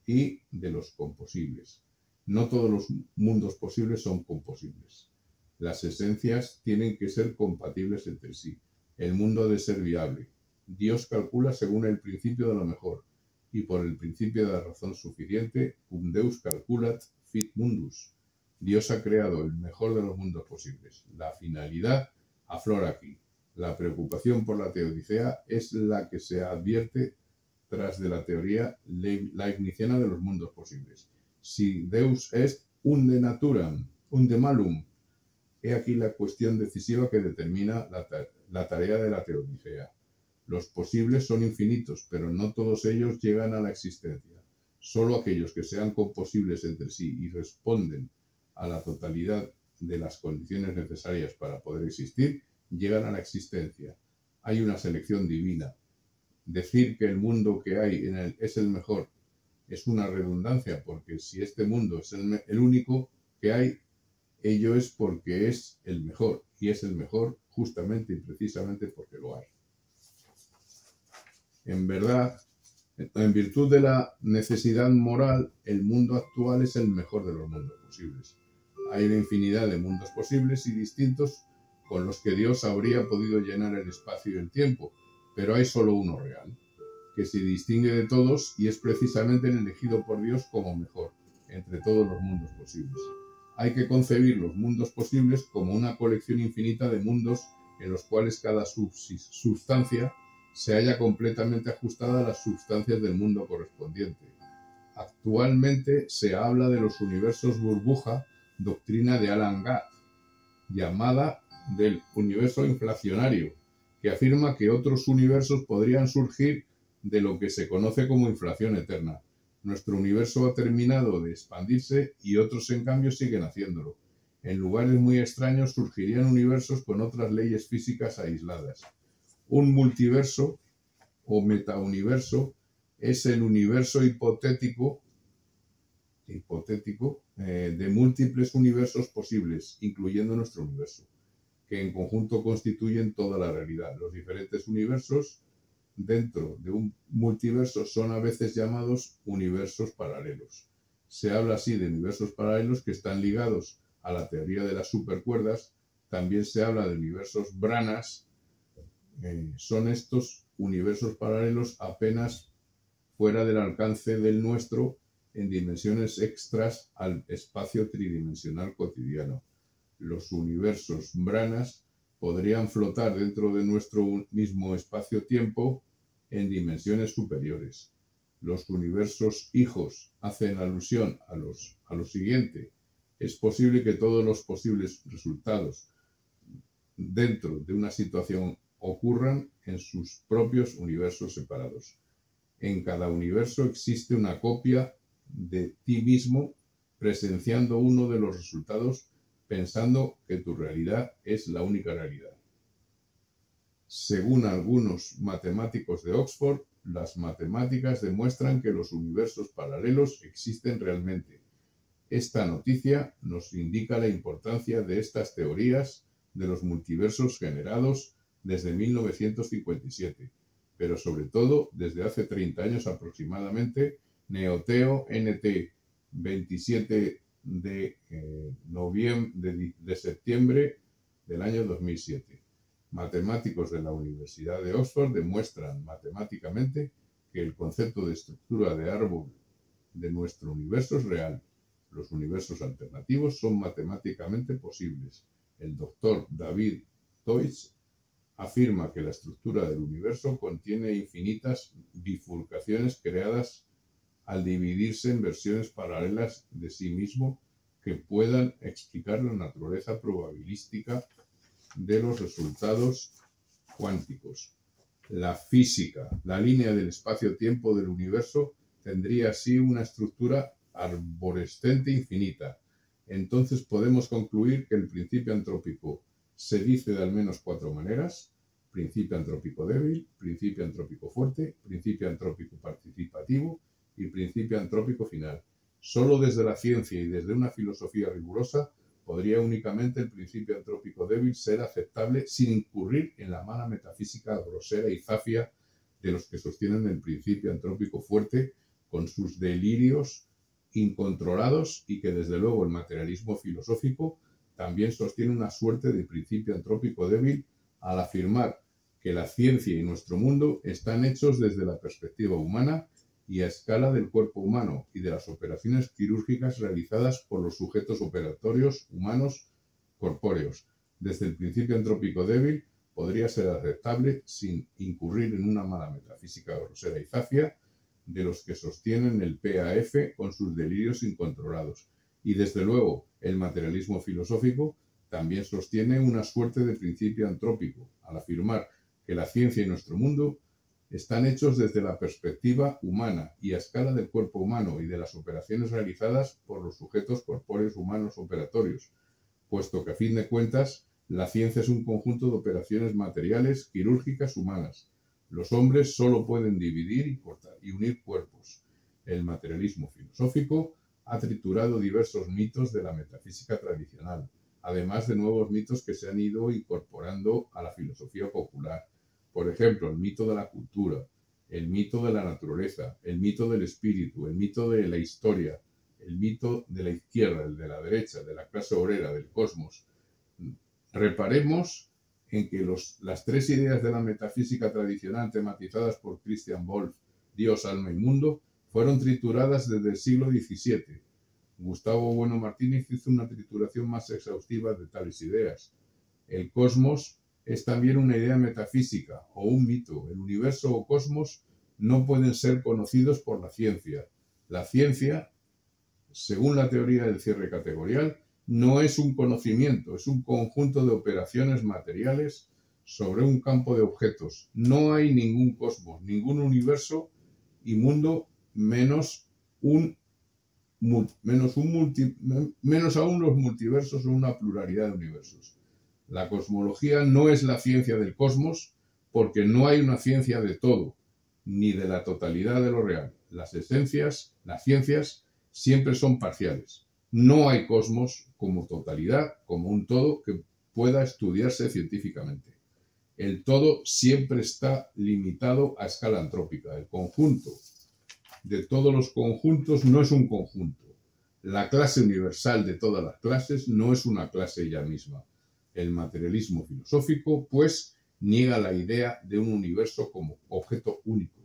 y de los composibles. No todos los mundos posibles son composibles. Las esencias tienen que ser compatibles entre sí. El mundo ha de ser viable. Dios calcula según el principio de lo mejor, y por el principio de la razón suficiente, cum Deus calculat fit mundus. Dios ha creado el mejor de los mundos posibles. La finalidad aflora aquí. La preocupación por la teodicea es la que se advierte tras de la teoría leibniziana de los mundos posibles. Si Deus est unde naturam, unde malum, he aquí la cuestión decisiva que determina la tarea de la teodicea. Los posibles son infinitos, pero no todos ellos llegan a la existencia. Solo aquellos que sean composibles entre sí y responden a la totalidad de las condiciones necesarias para poder existir, llegan a la existencia. Hay una selección divina. Decir que el mundo que hay en él es el mejor es una redundancia, porque si este mundo es el único que hay, ello es porque es el mejor, y es el mejor justamente y precisamente porque lo hay. En verdad, en virtud de la necesidad moral, el mundo actual es el mejor de los mundos posibles. Hay una infinidad de mundos posibles y distintos con los que Dios habría podido llenar el espacio y el tiempo, pero hay solo uno real, que se distingue de todos y es precisamente el elegido por Dios como mejor entre todos los mundos posibles. Hay que concebir los mundos posibles como una colección infinita de mundos en los cuales cada sustancia se halla completamente ajustada a las sustancias del mundo correspondiente. Actualmente se habla de los universos burbuja, doctrina de Alan Guth, llamada del universo inflacionario, que afirma que otros universos podrían surgir de lo que se conoce como inflación eterna. Nuestro universo ha terminado de expandirse y otros, en cambio, siguen haciéndolo. En lugares muy extraños surgirían universos con otras leyes físicas aisladas. Un multiverso o metauniverso es el universo hipotético de múltiples universos posibles, incluyendo nuestro universo, que en conjunto constituyen toda la realidad. Los diferentes universos dentro de un multiverso son a veces llamados universos paralelos. Se habla así de universos paralelos que están ligados a la teoría de las supercuerdas. También se habla de universos branas. Son estos universos paralelos apenas fuera del alcance del nuestro en dimensiones extras al espacio tridimensional cotidiano. Los universos branas podrían flotar dentro de nuestro mismo espacio-tiempo en dimensiones superiores. Los universos hijos hacen alusión a lo siguiente. Es posible que todos los posibles resultados dentro de una situación ocurran en sus propios universos separados. En cada universo existe una copia de ti mismo presenciando uno de los resultados, pensando que tu realidad es la única realidad. Según algunos matemáticos de Oxford, las matemáticas demuestran que los universos paralelos existen realmente. Esta noticia nos indica la importancia de estas teorías de los multiversos generados desde 1957, pero sobre todo desde hace 30 años aproximadamente, Neoteo NT 27 de septiembre del año 2007. Matemáticos de la Universidad de Oxford demuestran matemáticamente que el concepto de estructura de árbol de nuestro universo es real. Los universos alternativos son matemáticamente posibles. El doctor David Deutsch afirma que la estructura del universo contiene infinitas bifurcaciones creadas al dividirse en versiones paralelas de sí mismo que puedan explicar la naturaleza probabilística de los resultados cuánticos. La física, la línea del espacio-tiempo del universo, tendría así una estructura arborescente infinita. entonces podemos concluir que el principio antrópico se dice de al menos 4 maneras: principio antrópico débil, principio antrópico fuerte, principio antrópico participativo y principio antrópico final. Solo desde la ciencia y desde una filosofía rigurosa podría únicamente el principio antrópico débil ser aceptable sin incurrir en la mala metafísica grosera y zafia de los que sostienen el principio antrópico fuerte con sus delirios incontrolados, y que desde luego el materialismo filosófico también sostiene una suerte de principio antrópico débil al afirmar que la ciencia y nuestro mundo están hechos desde la perspectiva humana y a escala del cuerpo humano y de las operaciones quirúrgicas realizadas por los sujetos operatorios humanos corpóreos. Desde el principio antrópico débil podría ser aceptable sin incurrir en una mala metafísica grosera y zafia de los que sostienen el PAF con sus delirios incontrolados. Y desde luego el materialismo filosófico también sostiene una suerte de principio antrópico al afirmar que la ciencia y nuestro mundo están hechos desde la perspectiva humana y a escala del cuerpo humano y de las operaciones realizadas por los sujetos corpóreos humanos operatorios, puesto que a fin de cuentas la ciencia es un conjunto de operaciones materiales quirúrgicas humanas. Los hombres solo pueden dividir y cortar y unir cuerpos. El materialismo filosófico ha triturado diversos mitos de la metafísica tradicional, además de nuevos mitos que se han ido incorporando a la filosofía popular. Por ejemplo, el mito de la cultura, el mito de la naturaleza, el mito del espíritu, el mito de la historia, el mito de la izquierda, el de la derecha, de la clase obrera, del cosmos. Reparemos en que las 3 ideas de la metafísica tradicional tematizadas por Christian Wolff, Dios, alma y mundo, fueron trituradas desde el siglo XVII. Gustavo Bueno Martínez hizo una trituración más exhaustiva de tales ideas. El cosmos es también una idea metafísica o un mito. El universo o cosmos no pueden ser conocidos por la ciencia. La ciencia, según la teoría del cierre categorial, no es un conocimiento, es un conjunto de operaciones materiales sobre un campo de objetos. No hay ningún cosmos, ningún universo y mundo menos aún los multiversos o una pluralidad de universos. La cosmología no es la ciencia del cosmos porque no hay una ciencia de todo, ni de la totalidad de lo real. Las ciencias siempre son parciales. No hay cosmos como totalidad, como un todo que pueda estudiarse científicamente. El todo siempre está limitado a escala antrópica. El conjunto de todos los conjuntos no es un conjunto. La clase universal de todas las clases no es una clase ella misma. El materialismo filosófico, pues, niega la idea de un universo como objeto único.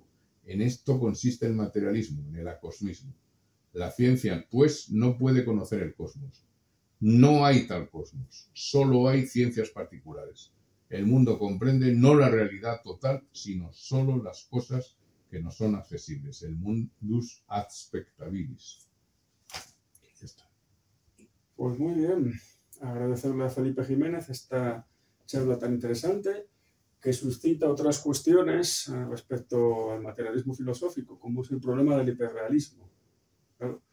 En esto consiste el materialismo, en el acosmismo. La ciencia, pues, no puede conocer el cosmos. No hay tal cosmos, solo hay ciencias particulares. El mundo comprende no la realidad total, sino solo las cosas que no son accesibles. El mundus ad spectabilis. Ya está. Pues muy bien. Agradecerle a Felipe Jiménez esta charla tan interesante que suscita otras cuestiones respecto al materialismo filosófico, como es el problema del hiperrealismo. Claro,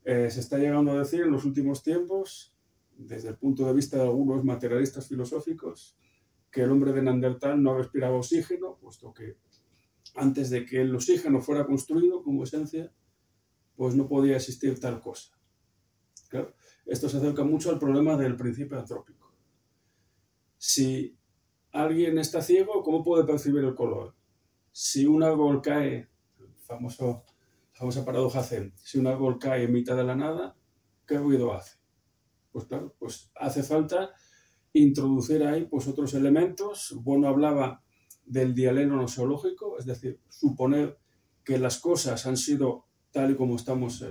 se está llegando a decir en los últimos tiempos, desde el punto de vista de algunos materialistas filosóficos, que el hombre de Neandertal no respiraba oxígeno, puesto que antes de que el oxígeno fuera construido como esencia, pues no podía existir tal cosa. Claro, esto se acerca mucho al problema del principio antrópico. Si alguien está ciego, ¿cómo puede percibir el color? Si un árbol cae, famosa paradoja Zen, si un árbol cae en mitad de la nada, ¿qué ruido hace? Pues claro, pues hace falta introducir ahí pues otros elementos. Bueno, hablaba del dialelo noseológico, es decir, suponer que las cosas han sido tal y como estamos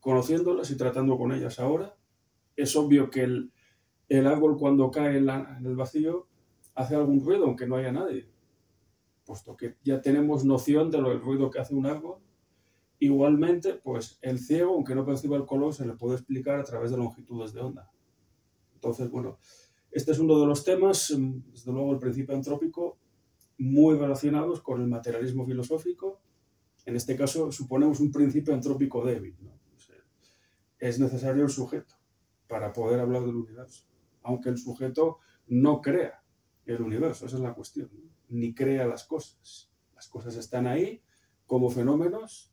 conociéndolas y tratando con ellas ahora. Es obvio que el árbol cuando cae en el vacío hace algún ruido, aunque no haya nadie, puesto que ya tenemos noción del ruido que hace un árbol. Igualmente, pues el ciego, aunque no perciba el color, se le puede explicar a través de longitudes de onda. Entonces, bueno, este es uno de los temas, desde luego el principio antrópico, muy relacionados con el materialismo filosófico. En este caso, suponemos un principio antrópico débil, ¿no? es necesario el sujeto para poder hablar del universo, aunque el sujeto no crea el universo, esa es la cuestión, ¿no? Ni crea las cosas están ahí como fenómenos.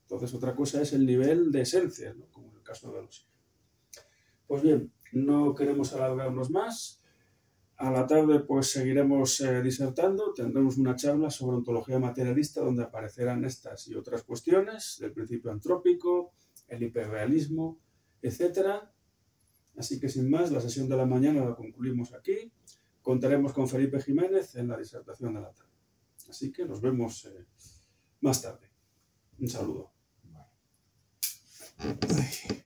Entonces otra cosa es el nivel de esencia, ¿no? Como en el caso de los hijos. Pues bien, no queremos alargarnos más. A la tarde pues seguiremos disertando, tendremos una charla sobre ontología materialista donde aparecerán estas y otras cuestiones del principio antrópico, el hiperrealismo, etc. Así que sin más, la sesión de la mañana la concluimos aquí. Contaremos con Felipe Jiménez en la disertación de la tarde. Así que nos vemos más tarde. Un saludo. Vale.